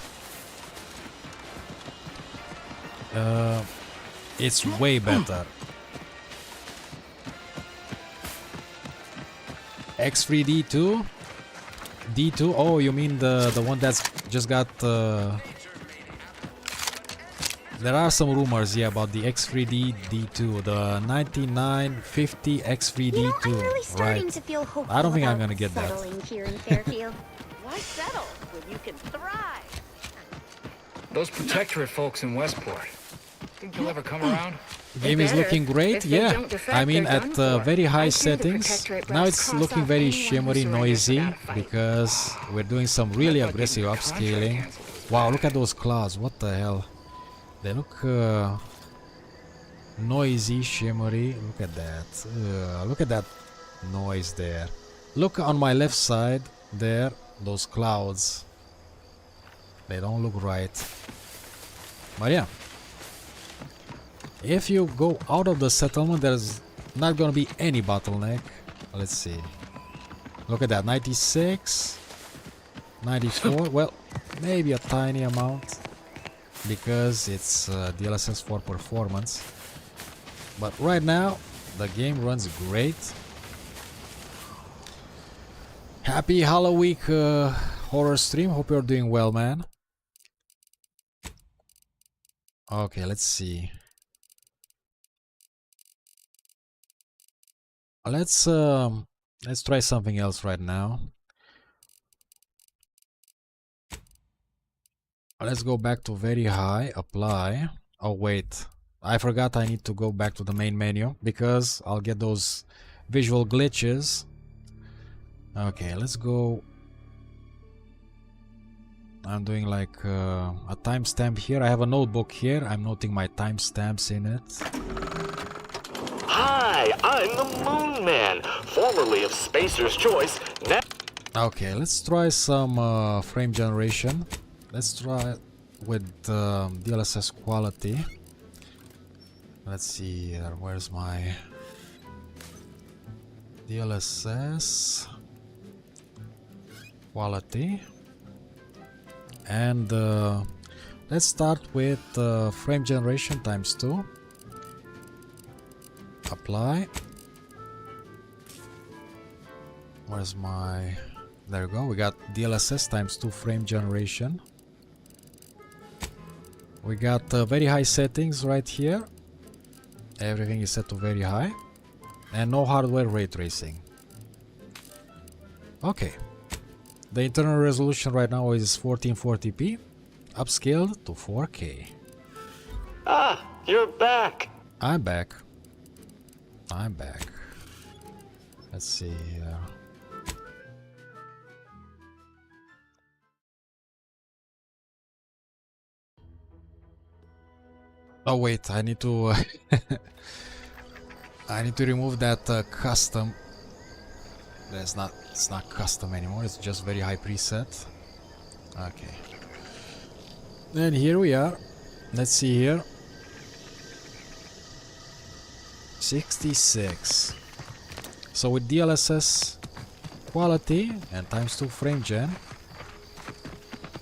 it's way better. X3D2? D2? Oh, you mean the one that's just got... There are some rumors, yeah, about the X3D D2, the 9950 X3D2, right? I don't think I'm gonna get that. Here in Fairfield. Why settle when you can thrive? Those protectorate folks in Westport. Think they'll ever come around? Game is looking great, yeah. I mean, at very high settings. Now it's looking very shimmery, noisy, because we're doing some really aggressive upscaling. Wow, look at those clouds, what the hell? They look noisy, shimmery. Look at that. Look at that noise there. Look on my left side there, those clouds. They don't look right. But yeah. If you go out of the settlement, there's not gonna be any bottleneck. Let's see. Look at that, 96, 94. Well, maybe a tiny amount because it's DLSS 4 performance. But right now, the game runs great. Happy Halloween horror stream. Hope you're doing well, man. Okay, let's see. Let's try something else right now. Let's go back to very high, apply. Oh wait, I forgot I need to go back to the main menu because I'll get those visual glitches. Okay, let's go. I'm doing like a timestamp here. I have a notebook here. I'm noting my timestamps in it. Hi, I'm the Moon Man, formerly of Spacer's Choice. Now okay, let's try some frame generation. Let's try it with DLSS quality. Let's see here. Where's my DLSS quality? And let's start with frame generation times 2. Apply. Where's my... There you go. We got DLSS times 2 frame generation. We got very high settings right here. Everything is set to very high. And no hardware ray tracing. Okay. The internal resolution right now is 1440p. Upscaled to 4K. Ah, you're back. I'm back. I'm back. Let's see here. Oh wait, I need to I need to remove that custom. It's not custom anymore, it's just very high preset. Okay. And here we are. Let's see here. 66. So with DLSS quality and ×2 frame gen,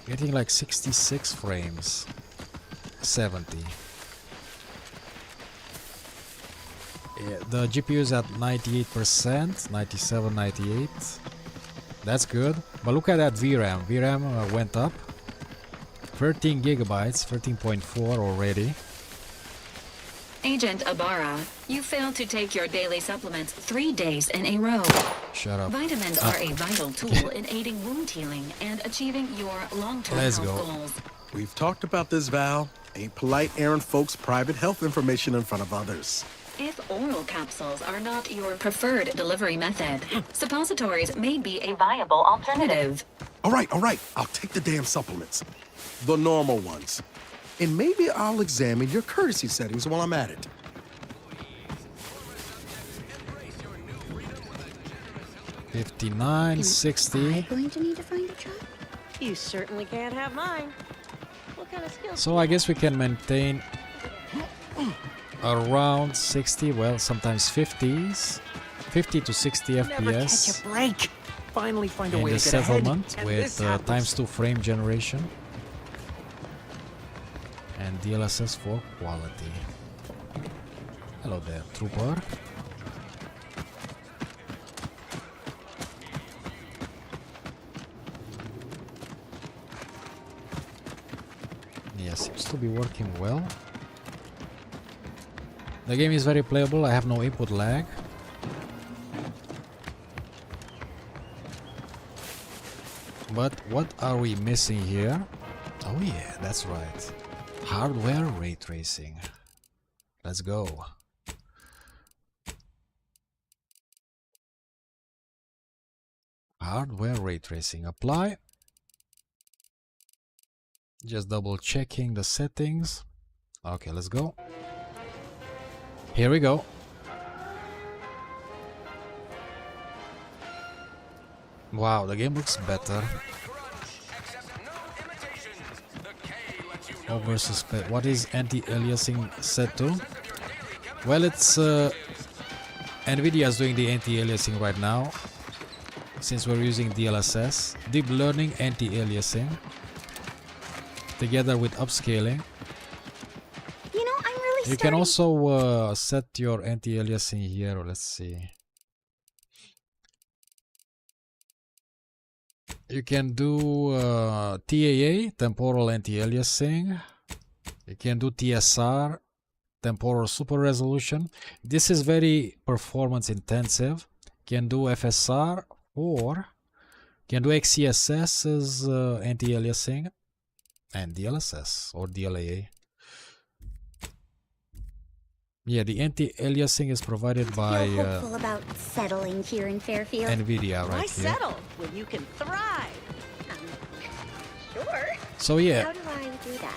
getting like 66 frames. 70. Yeah, the GPU is at 98%, 97, 98. That's good. But look at that VRAM. VRAM went up. 13 gigabytes, 13.4 already. Agent Ibarra, you failed to take your daily supplements 3 days in a row. Shut up. Vitamins are a vital tool in aiding wound healing and achieving your long-term health goals. We've talked about this, Val. Ain't polite airing folks' private health information in front of others. If oral capsules are not your preferred delivery method, suppositories may be a viable alternative. All right. I'll take the damn supplements. The normal ones. And maybe I'll examine your courtesy settings while I'm at it. $59, $60. Am I going to need to find a job? You certainly can't have mine. What kind of skills? So I guess we can maintain around 60, well, sometimes 50s, 50 to 60 Never FPS. catch a break. Finally find a In way the to get ahead. settlement And with this happens. ×2 frame generation and DLSS for quality. Hello there, trooper. Yeah, seems to be working well. The game is very playable. I have no input lag. But what are we missing here? Oh yeah, that's right. Hardware ray tracing. Let's go. Hardware ray tracing. Apply. Just double checking the settings. Okay, let's go. Here we go. Wow, the game looks better. Oh, versus what is anti-aliasing set to? Well, it's Nvidia is doing the anti-aliasing right now, since we're using DLSS, deep learning anti-aliasing, together with upscaling. You know, I'm really You can also set your anti-aliasing here. Let's see. You can do TAA, temporal anti-aliasing. You can do TSR, temporal super resolution. This is very performance intensive. Can do FSR or can do XeSS as anti-aliasing and DLSS or DLAA. Yeah, the anti-aliasing is provided by hopeful about settling here in Fairfield. Nvidia right Why here. settle when you can thrive? Sure. So yeah, How do I do that?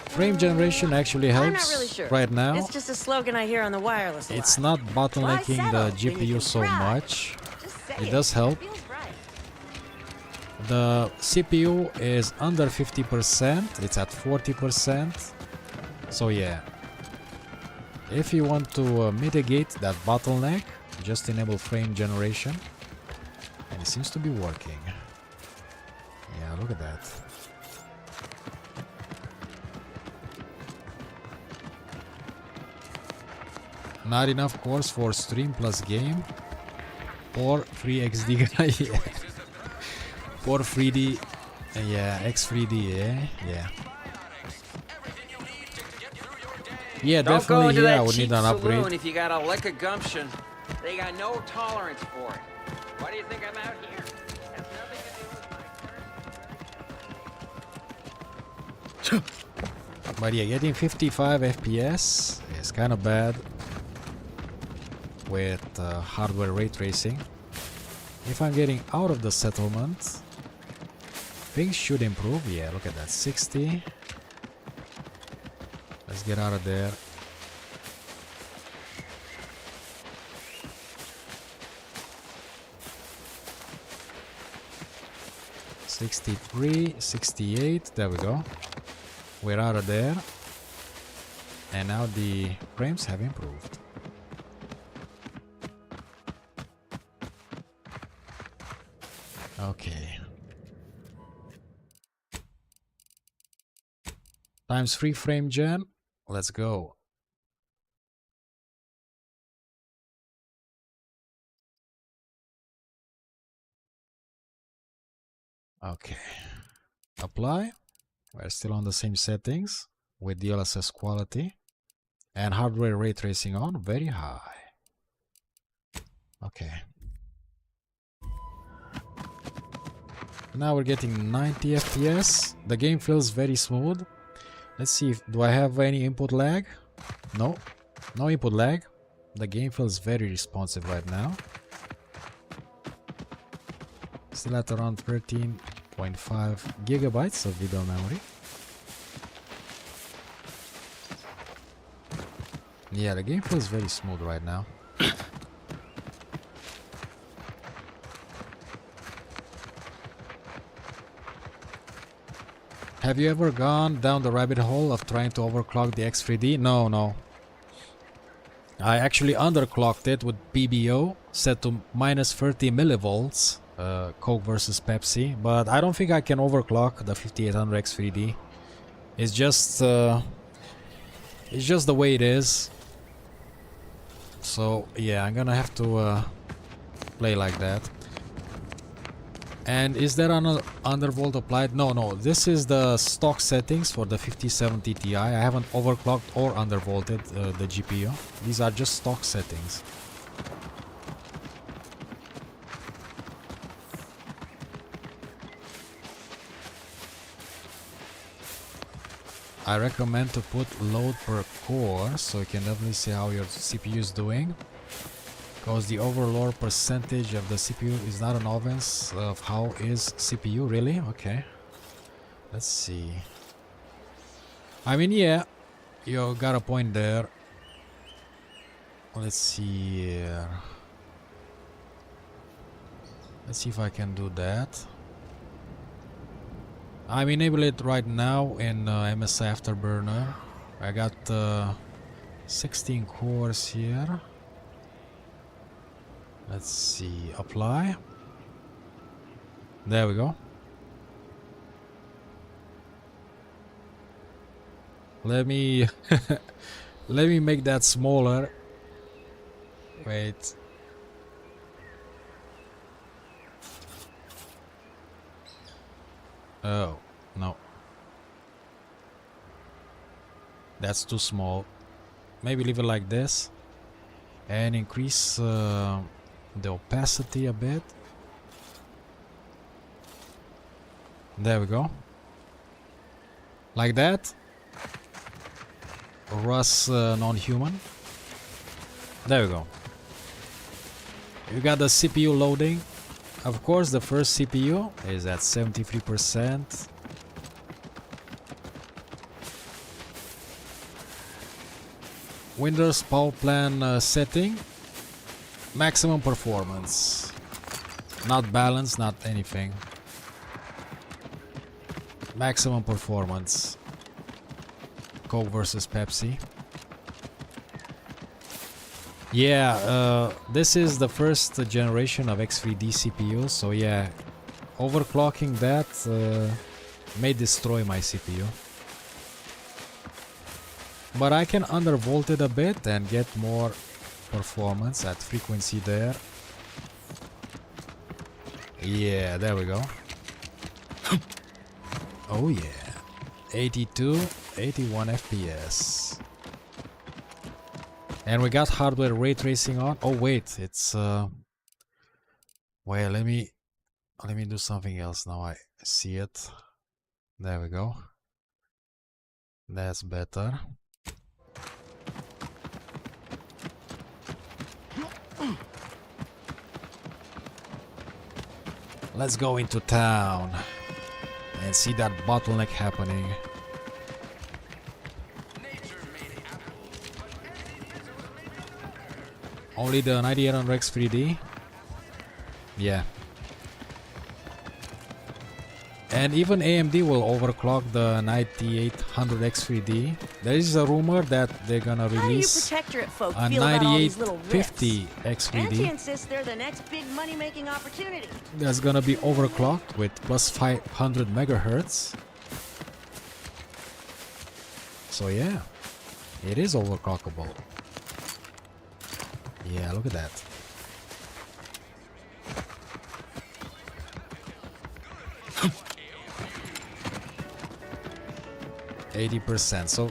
frame generation actually I'm helps not really sure. right now. It's just a slogan I hear on the wireless a It's lot. not bottlenecking Why the settle when you GPU can so thrive? much. Just say It does help. Feels right. The CPU is under 50%, it's at 40%. So yeah, if you want to mitigate that bottleneck, just enable frame generation. And it seems to be working. Yeah, look at that. Not enough cores for stream plus game or free XD guy. Yeah. For 3D, yeah, X3D, yeah. Yeah, Don't definitely go into here I that would cheap need an upgrade. saloon if you got a lick of gumption. They got no tolerance for it. Why do you think I'm out here? Has nothing to do with my But yeah, getting 55 FPS is kind of bad with hardware ray tracing. If I'm getting out of the settlement, things should improve. Yeah, look at that, 60. Let's get out of there. $63, 68, there we go. We're out of there. And now the frames have improved. Okay. Times 3 frame gen. Let's go. Okay. Apply. We're still on the same settings with DLSS quality and hardware ray tracing on very high. Okay. Now we're getting 90 FPS. The game feels very smooth. Let's see if do I have any input lag? No. No input lag. The game feels very responsive right now. Still at around 13.5 gigabytes of video memory. Yeah, the game feels very smooth right now. Have you ever gone down the rabbit hole of trying to overclock the X3D? No, no. I actually underclocked it with PBO set to minus 30 millivolts, Coke versus Pepsi, but I don't think I can overclock the 5800 X3D. It's just the way it is. So yeah, I'm gonna have to play like that. And is there an undervolt applied? No, no. This is the stock settings for the 5070 Ti. I haven't overclocked or undervolted the GPU. These are just stock settings. I recommend to put load per core so you can definitely see how your CPU is doing. Because the overload percentage of the CPU is not an obvious of how is CPU really. Okay, let's see. I mean, yeah, you got a point there. Let's see here. Let's see if I can do that. I'm enabling it right now in MSI Afterburner. I got 16 cores here. Let's see, apply. There we go. Let me let me make that smaller. Wait. Oh, no. That's too small. Maybe leave it like this and increase the opacity a bit. There we go. Like that. RUS non-human. There we go. You got the CPU loading. Of course, the first CPU is at 73%. Windows power plan setting. Maximum performance. Not balance, not anything. Maximum performance. Coke versus Pepsi. Yeah, this is the first generation of X3D CPU, so yeah, overclocking that may destroy my CPU. But I can undervolt it a bit and get more performance at frequency there. Yeah, there we go. Oh yeah, 82, 81 FPS. And we got hardware ray tracing on. Oh wait, it's well, let me do something else now. I see it. There we go. That's better. Let's go into town and see that bottleneck happening. Only the 9800X 3D? Yeah. And even AMD will overclock the 9800X 3D. There is a rumor that they're gonna release a 9850X 3D. Anti insists they're the next big money-making opportunity. That's gonna be overclocked with plus 500 megahertz. So yeah, it is overclockable. Yeah, look at that. %. So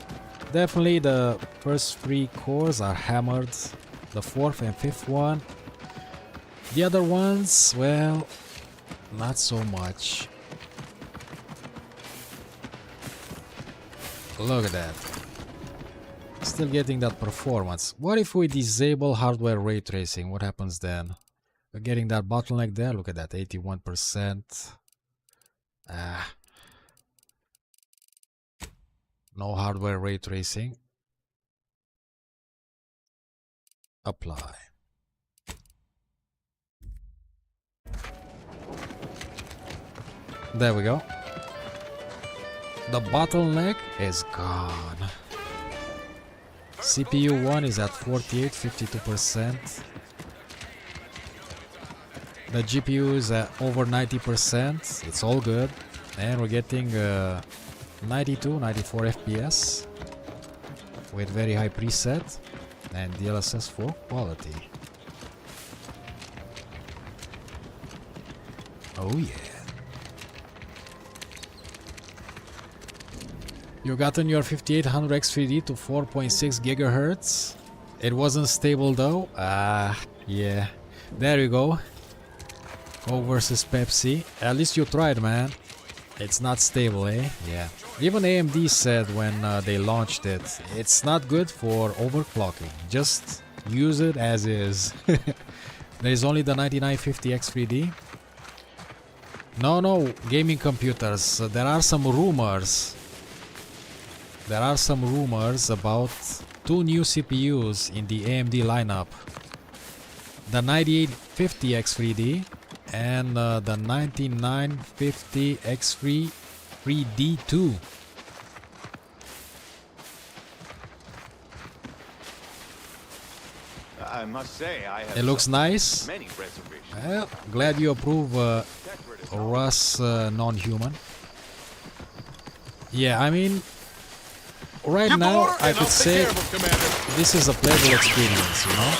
definitely the first 3 cores are hammered. The 4th and 5th one. The other ones, well, not so much. Look at that. Still getting that performance. What if we disable hardware ray tracing? What happens then? We're getting that bottleneck there. Look at that, 81%. No hardware ray tracing. Apply. There we go. The bottleneck is gone. CPU 1 is at 48, 52%. The GPU is at over 90%. It's all good. And we're getting 92, 94 FPS with very high preset and DLSS for quality. Oh yeah. You gotten your 5800X 3D to 4.6 gigahertz. It wasn't stable though. Yeah. There you go. Go versus Pepsi. At least you tried, man. It's not stable, eh? Yeah. Even AMD said when they launched it, it's not good for overclocking. Just use it as is. There's only the 9950X 3D. No, gaming computers. There are some rumors. There are some rumors about 2 new CPUs in the AMD lineup. The 9850X 3D and the 9950X 3D2. I must say, I have it looks nice. Many reservations. Well, glad you approve Rus non-human. Yeah, I mean, right now I could say this is a playable experience, you know?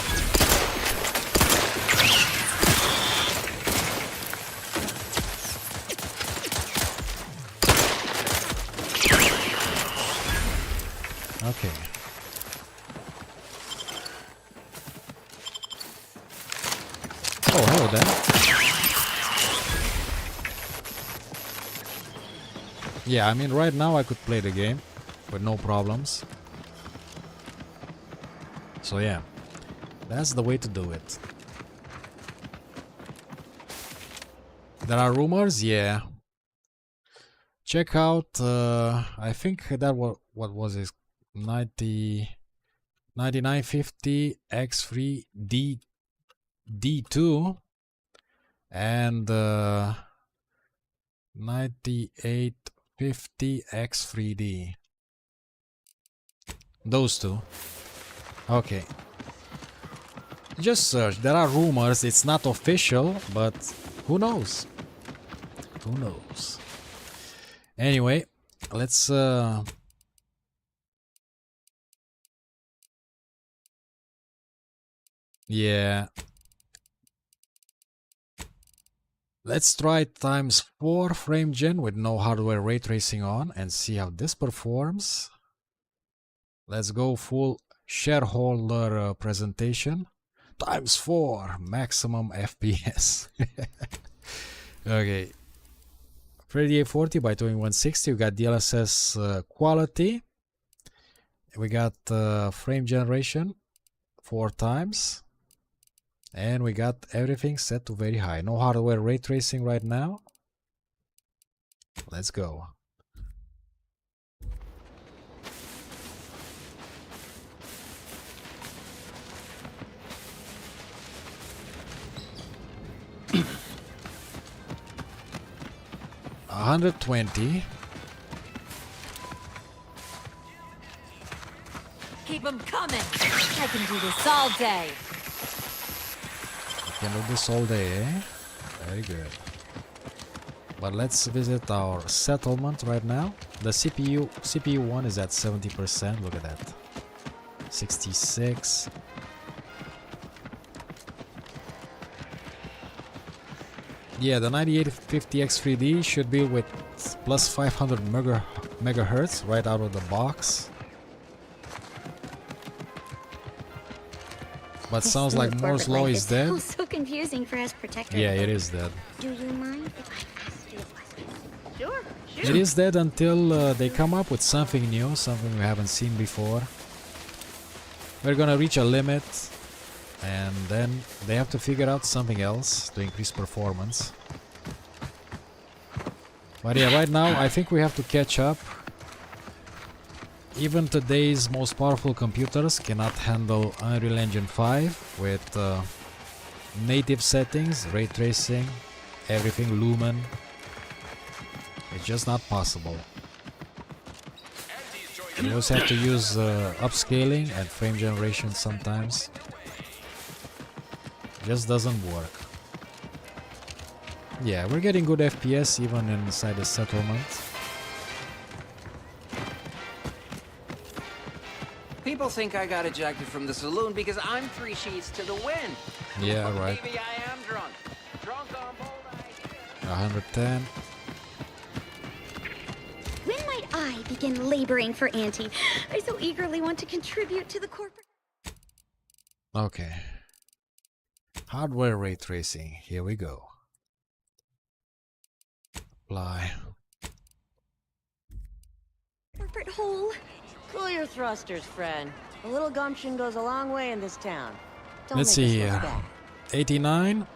Okay. Oh, hello there. Yeah, I mean, right now I could play the game with no problems. So yeah, that's the way to do it. There are rumors, yeah. Check out, I think that what was it? 9950 X3 D2 and 9850 X3D. Those two. Okay. Just search. There are rumors. It's not official, but who knows? Who knows? Anyway, let's yeah. Let's try ×4 frame gen with no hardware ray tracing on and see how this performs. Let's go full shareholder presentation ×4 maximum FPS. Okay, 3840 by 2160. We got DLSS quality. We got frame generation 4 times, and we got everything set to very high. No hardware ray tracing right now. Let's go. $120. Keep them coming. I can do this all day. You can do this all day, eh? Very good. But let's visit our settlement right now. The CPU 1 is at 70%. Look at that. 66. Yeah, the 9850X3D should be with plus 500 megahertz right out of the box. But sounds like Moore's Law is dead. Oh, so confusing for us protectors. Yeah, it is dead. Do you mind if I ask you a question? Sure. It is dead until they come up with something new, something we haven't seen before. We're gonna reach a limit, and then they have to figure out something else to increase performance. But yeah, right now I think we have to catch up. Even today's most powerful computers cannot handle Unreal Engine 5 with native settings, ray tracing, everything lumen. It's just not possible. You also have to use upscaling and frame generation sometimes. Just doesn't work. Yeah, we're getting good FPS even inside the settlement. People think I got ejected from the saloon because I'm 3 sheets to the wind. Yeah, right. Maybe I am drunk. Drunk on bold ideas. 110. When might I begin laboring for Auntie? I so eagerly want to contribute to the corporate... Okay. Hardware ray tracing. Here we go. Apply. corporate hole. Cool your thrusters, friend. A little gumption goes a long way in this town. Don't Let's make see us look here. bad. 89.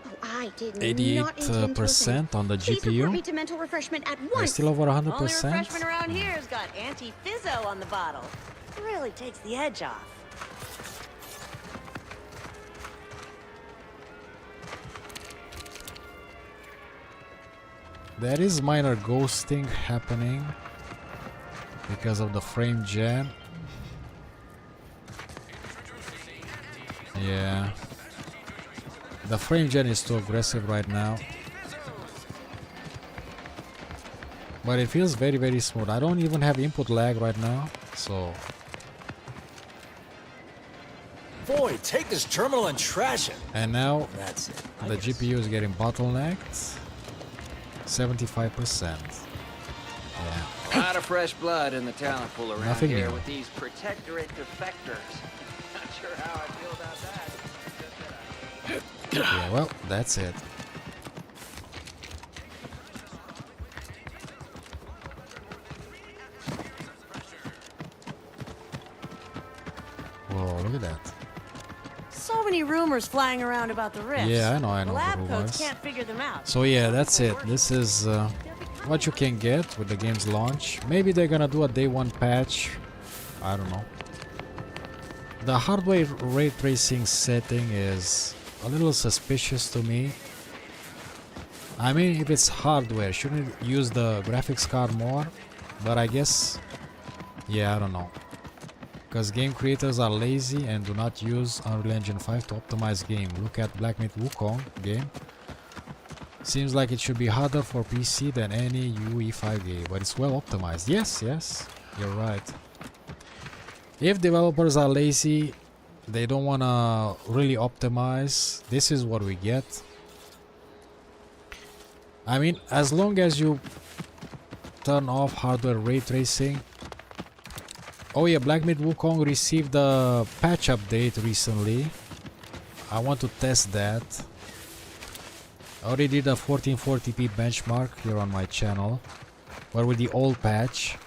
Oh, I did not 88% on the Please report me GPU. to mental refreshment at We're once. still over Only 100%. refreshment around here has got anti-fizzo on the bottle. It really takes the edge off. There is minor ghosting happening because of the frame gen. Yeah. The frame gen is too aggressive right now. But it feels very, very smooth. I don't even have input lag right now, so... Boy, take this terminal and trash it. And now That's it. the GPU is getting bottlenecked. 75%. Yeah. A lot of fresh blood in the talent pool around Nothing here new. with these protectorate defectors. Not sure how I feel about that. Yeah, well, that's it. Whoa, look at that. So many rumors flying around about the rifts. Yeah, I know The the lab rumors. codes can't figure them out. So yeah, that's it. This is what you can get with the game's launch. Maybe they're gonna do a day one patch. I don't know. The hardware ray tracing setting is a little suspicious to me. I mean, if it's hardware, shouldn't it use the graphics card more? But I guess, yeah, I don't know. Because game creators are lazy and do not use Unreal Engine 5 to optimize game. Look at Black Myth Wukong game. Seems like it should be harder for PC than any UE5 game, but it's well optimized. Yes, yes, you're right. If developers are lazy, they don't want to really optimize, this is what we get. I mean, as long as you turn off hardware ray tracing, Oh yeah, Black Myth Wukong received a patch update recently. I want to test that. I already did a 1440p benchmark here on my channel, but with the old patch.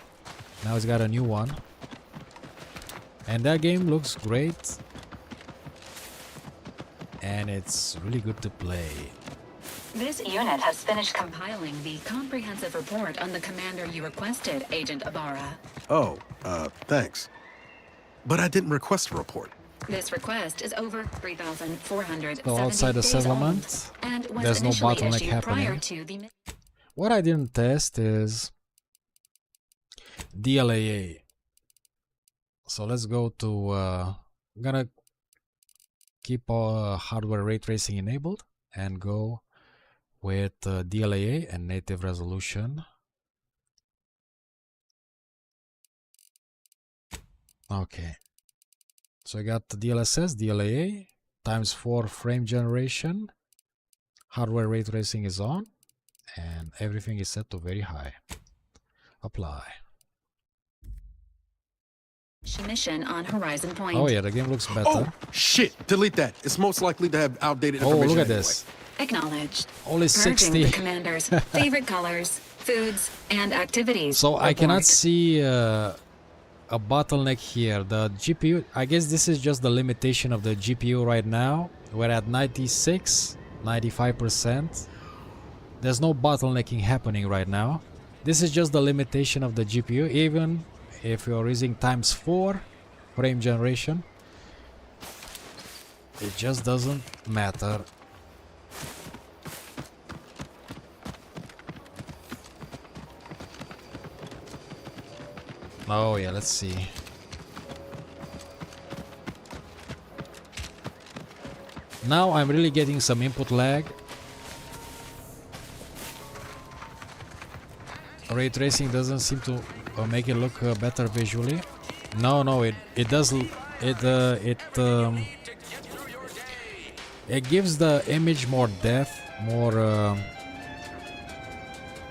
Now it's got a new one. And that game looks great. And it's really good to play. This unit has finished compiling the comprehensive report on the commander you requested, Agent Ibarra. Oh, thanks. But I didn't request a report. This request is over 3,470 So outside the days settlement, old, and was there's no initially bottleneck issued prior happening. to the... What I didn't test is DLAA. So let's go to I'm gonna keep hardware ray tracing enabled and go with DLAA and native resolution. Okay, so I got the DLSS, DLAA, ×4 frame generation, hardware ray tracing is on, and everything is set to very high. Apply. Mission on Horizon Point. Oh yeah, the game looks better. Oh, shit! Delete that. It's most likely to have outdated Oh, information look at anyway. this. Acknowledged. Only Purging 60. the commander's favorite colors, foods, and activities. So I aboard. cannot see a bottleneck here. The GPU, I guess this is just the limitation of the GPU right now. We're at 96, 95%. There's no bottlenecking happening right now. This is just the limitation of the GPU. Even if you're using ×4 frame generation, it just doesn't matter. Oh yeah, let's see. Now I'm really getting some input lag. Ray tracing doesn't seem to make it look better visually. No, it does. It gives the image more depth,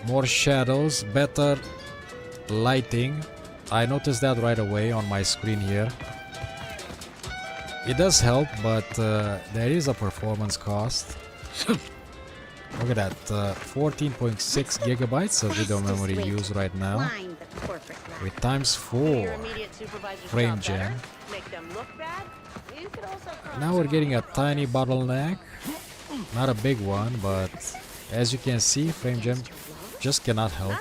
more shadows, better lighting. I noticed that right away on my screen here. It does help, but there is a performance cost. Look at that, 14.6 gigabytes of video memory used right now with ×4 frame gen. Now we're getting a tiny bottleneck, not a big one, but as you can see, frame gen just cannot help.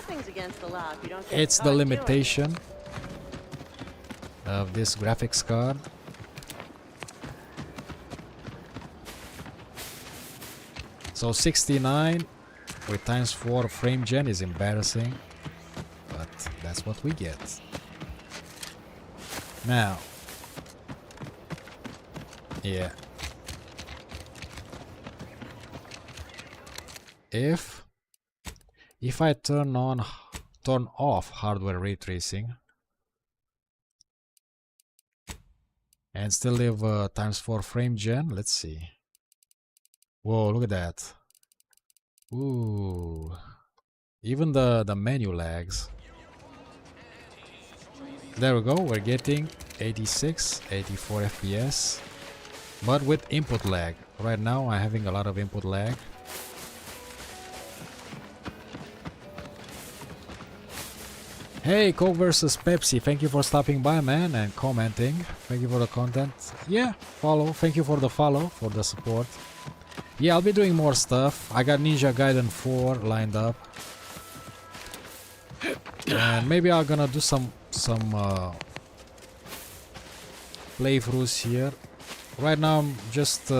It's the limitation of this graphics card. So 69 with ×4 frame gen is embarrassing, but that's what we get. Now, yeah, if I turn off hardware ray tracing and still leave ×4 frame gen, let's see. Whoa, look at that. Ooh. Even the menu lags. There we go, we're getting 86, 84 FPS. But with input lag. Right now I'm having a lot of input lag. Hey, Coke versus Pepsi, thank you for stopping by, man, and commenting. Thank you for the content. Yeah, follow. Thank you for the follow, for the support. Yeah, I'll be doing more stuff. I got Ninja Gaiden 4 lined up. And maybe I'm gonna do some playthroughs here. Right now I'm just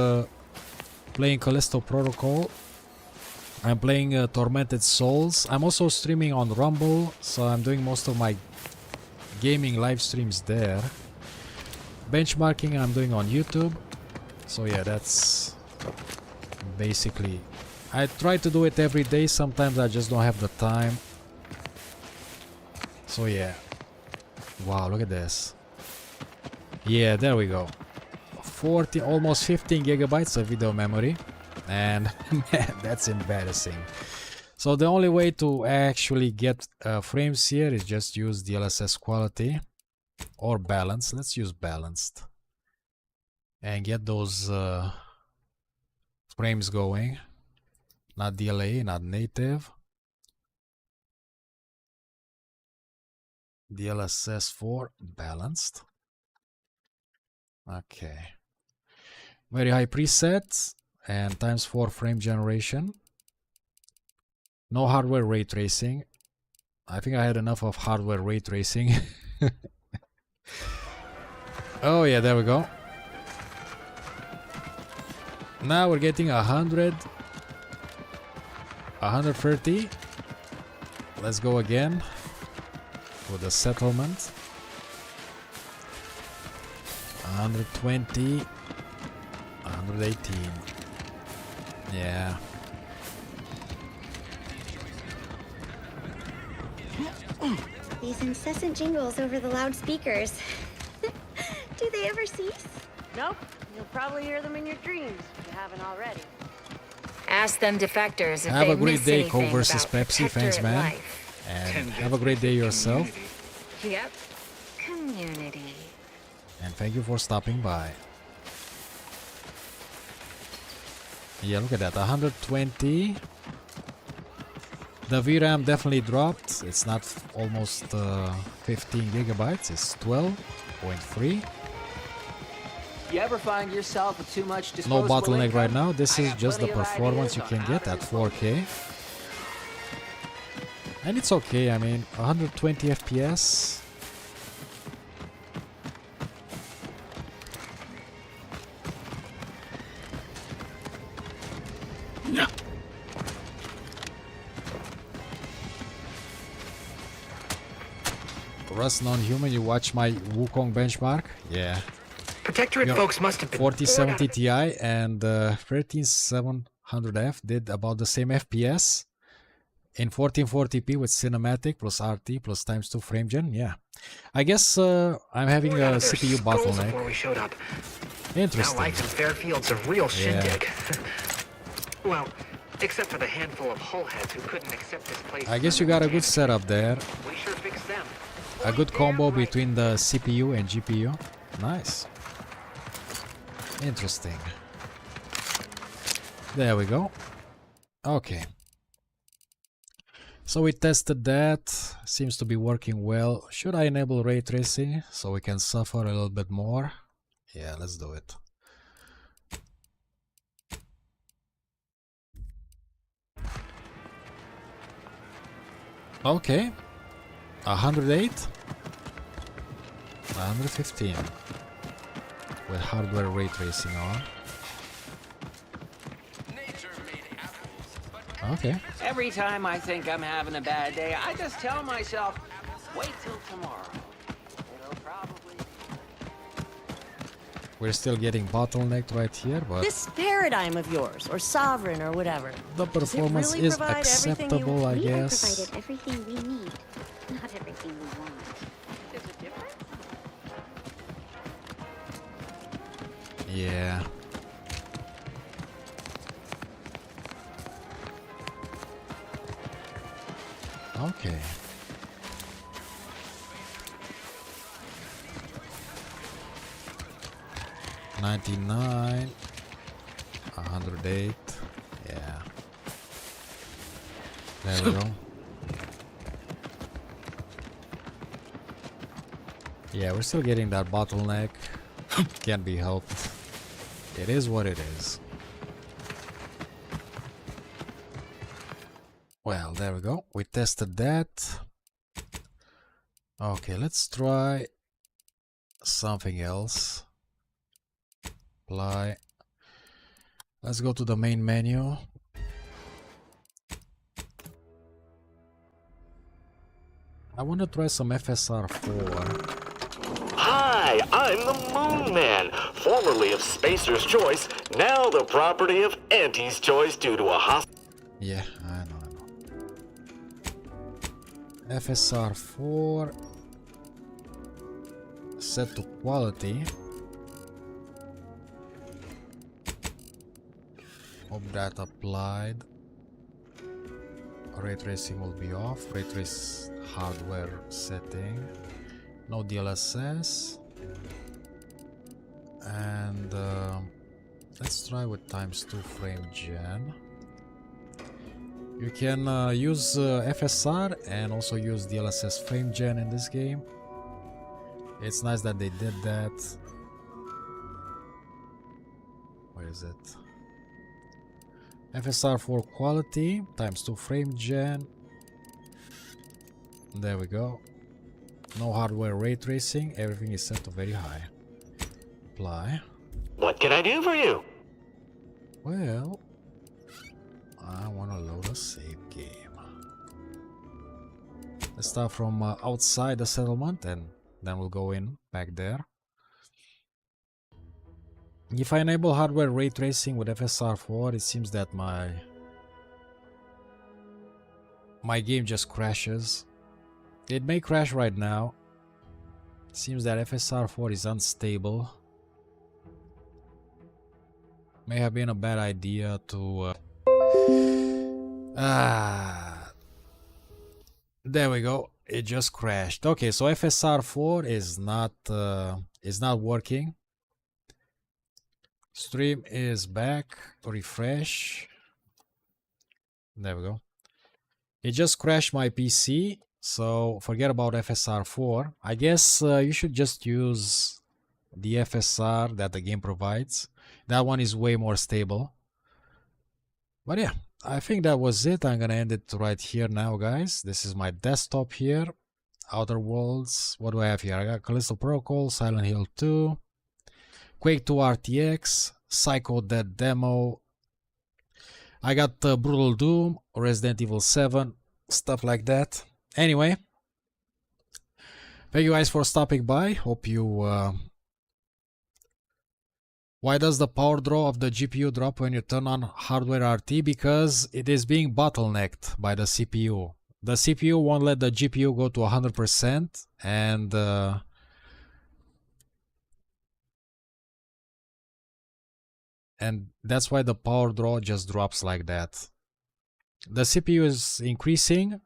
playing Callisto Protocol. I'm playing Tormented Souls. I'm also streaming on Rumble, so I'm doing most of my gaming live streams there. Benchmarking I'm doing on YouTube. So yeah, that's basically, I try to do it every day. Sometimes I just don't have the time. So yeah. Wow, look at this. Yeah, there we go. 40, almost 15 gigabytes of video memory. And man, that's embarrassing. So the only way to actually get frames here is just use DLSS quality. or balanced. Let's use balanced and get those frames going. Not DLAA, not native. DLSS 4 balanced. Okay. Very high presets and ×4 frame generation. No hardware ray tracing. I think I had enough of hardware ray tracing. Oh yeah, there we go. Now we're getting 100, 130. Let's go again with the settlement. 120, 118. Yeah. These incessant jingles over the loudspeakers. Do they ever cease? Nope. You'll probably hear them in your dreams if you haven't already. Ask them defectors if Have they a great miss day, anything Coke versus about Pepsi. Thanks, Protectorate man. life. And have a great day yourself. Yep. Community. And thank you for stopping by. Yeah, look at that. 120. The VRAM definitely dropped. It's not almost 15 gigabytes. It's 12.3. You ever find yourself with too much No disposable bottleneck income? right now. This I is have just the plenty of performance you ideas can on get how at to 4K. And it's okay. I mean, 120 FPS. No. Rust non-human, you watch my Wukong benchmark? Yeah. Protectorate folks must have been 4070 Ti and 13700F did about the same FPS in 1440p with cinematic plus RT plus ×2 frame gen. Yeah, I guess I'm having a CPU bottleneck. Before we showed up. Interesting. Now life in Fairfield's a real shindig. Well, except for the handful of hullheads who couldn't accept this place. I guess you got a good setup there. We sure fixed them. A good combo between the CPU and GPU. Nice. Interesting. There we go. Okay. So we tested that. Seems to be working well. Should I enable ray tracing so we can suffer a little bit more? Yeah, let's do it. Okay. 108. 115. With hardware ray tracing on. Okay. Every time I think I'm having a bad day, I just tell myself, wait till tomorrow. It'll probably... We're still getting bottlenecked right here, but This paradigm of yours, or sovereign, or whatever. the performance really is provide acceptable, I We have guess. provided everything we need, not everything we want. Is it different? Yeah. Okay. $99, 108. Yeah. There we go. Yeah, we're still getting that bottleneck. Can't be helped. It is what it is. Well, there we go. We tested that. Okay, let's try something else. Apply. Let's go to the main menu. I want to try some FSR 4. Hi, I'm the Moon Man, formerly of Spacer's Choice, now the property of Auntie's Choice due to a hostile. Yeah, I know. FSR 4. Set to quality. Hope that applied. Ray tracing will be off. Ray trace hardware setting. No DLSS. And let's try with ×2 frame gen. You can use FSR and also use DLSS frame gen in this game. It's nice that they did that. Where is it? FSR for quality ×2 frame gen. There we go. No hardware ray tracing. Everything is set to very high. Apply. What can I do for you? Well, I want to load a save game. Let's start from outside the settlement and then we'll go in back there. If I enable hardware ray tracing with FSR 4, it seems that my game just crashes. It may crash right now. It seems that FSR 4 is unstable. May have been a bad idea to there we go. It just crashed. Okay, so FSR 4 is not working. Stream is back. Refresh. There we go. It just crashed my PC, so forget about FSR 4. I guess you should just use the FSR that the game provides. That one is way more stable. But yeah, I think that was it. I'm gonna end it right here now, guys. This is my desktop here. Outer Worlds. What do I have here? I got Callisto Protocol, Silent Hill 2, Quake 2 RTX, Psycho Dead Demo. I got Brutal Doom, Resident Evil 7, stuff like that. Anyway, thank you guys for stopping by. Hope you... Why does the power draw of the GPU drop when you turn on hardware RT? Because it is being bottlenecked by the CPU. The CPU won't let the GPU go to 100%, and that's why the power draw just drops like that. The CPU is increasing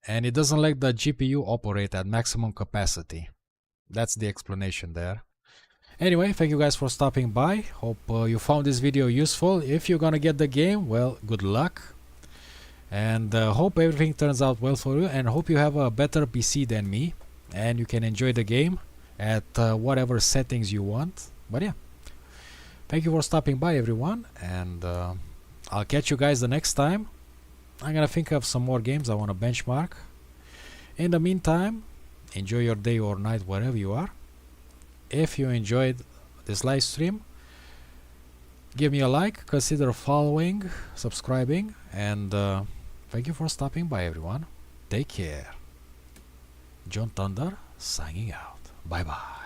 and it doesn't let the GPU operate at maximum capacity. That's the explanation there. Anyway, thank you guys for stopping by. Hope you found this video useful. If you're gonna get the game, well, good luck. And hope everything turns out well for you, and hope you have a better PC than me and you can enjoy the game at whatever settings you want. But yeah, thank you for stopping by, everyone, and I'll catch you guys the next time. I'm gonna think of some more games I want to benchmark. In the meantime, enjoy your day or night wherever you are. If you enjoyed this live stream, give me a like, consider following, subscribing, and thank you for stopping by, everyone. Take care. John Thunder signing out. Bye bye.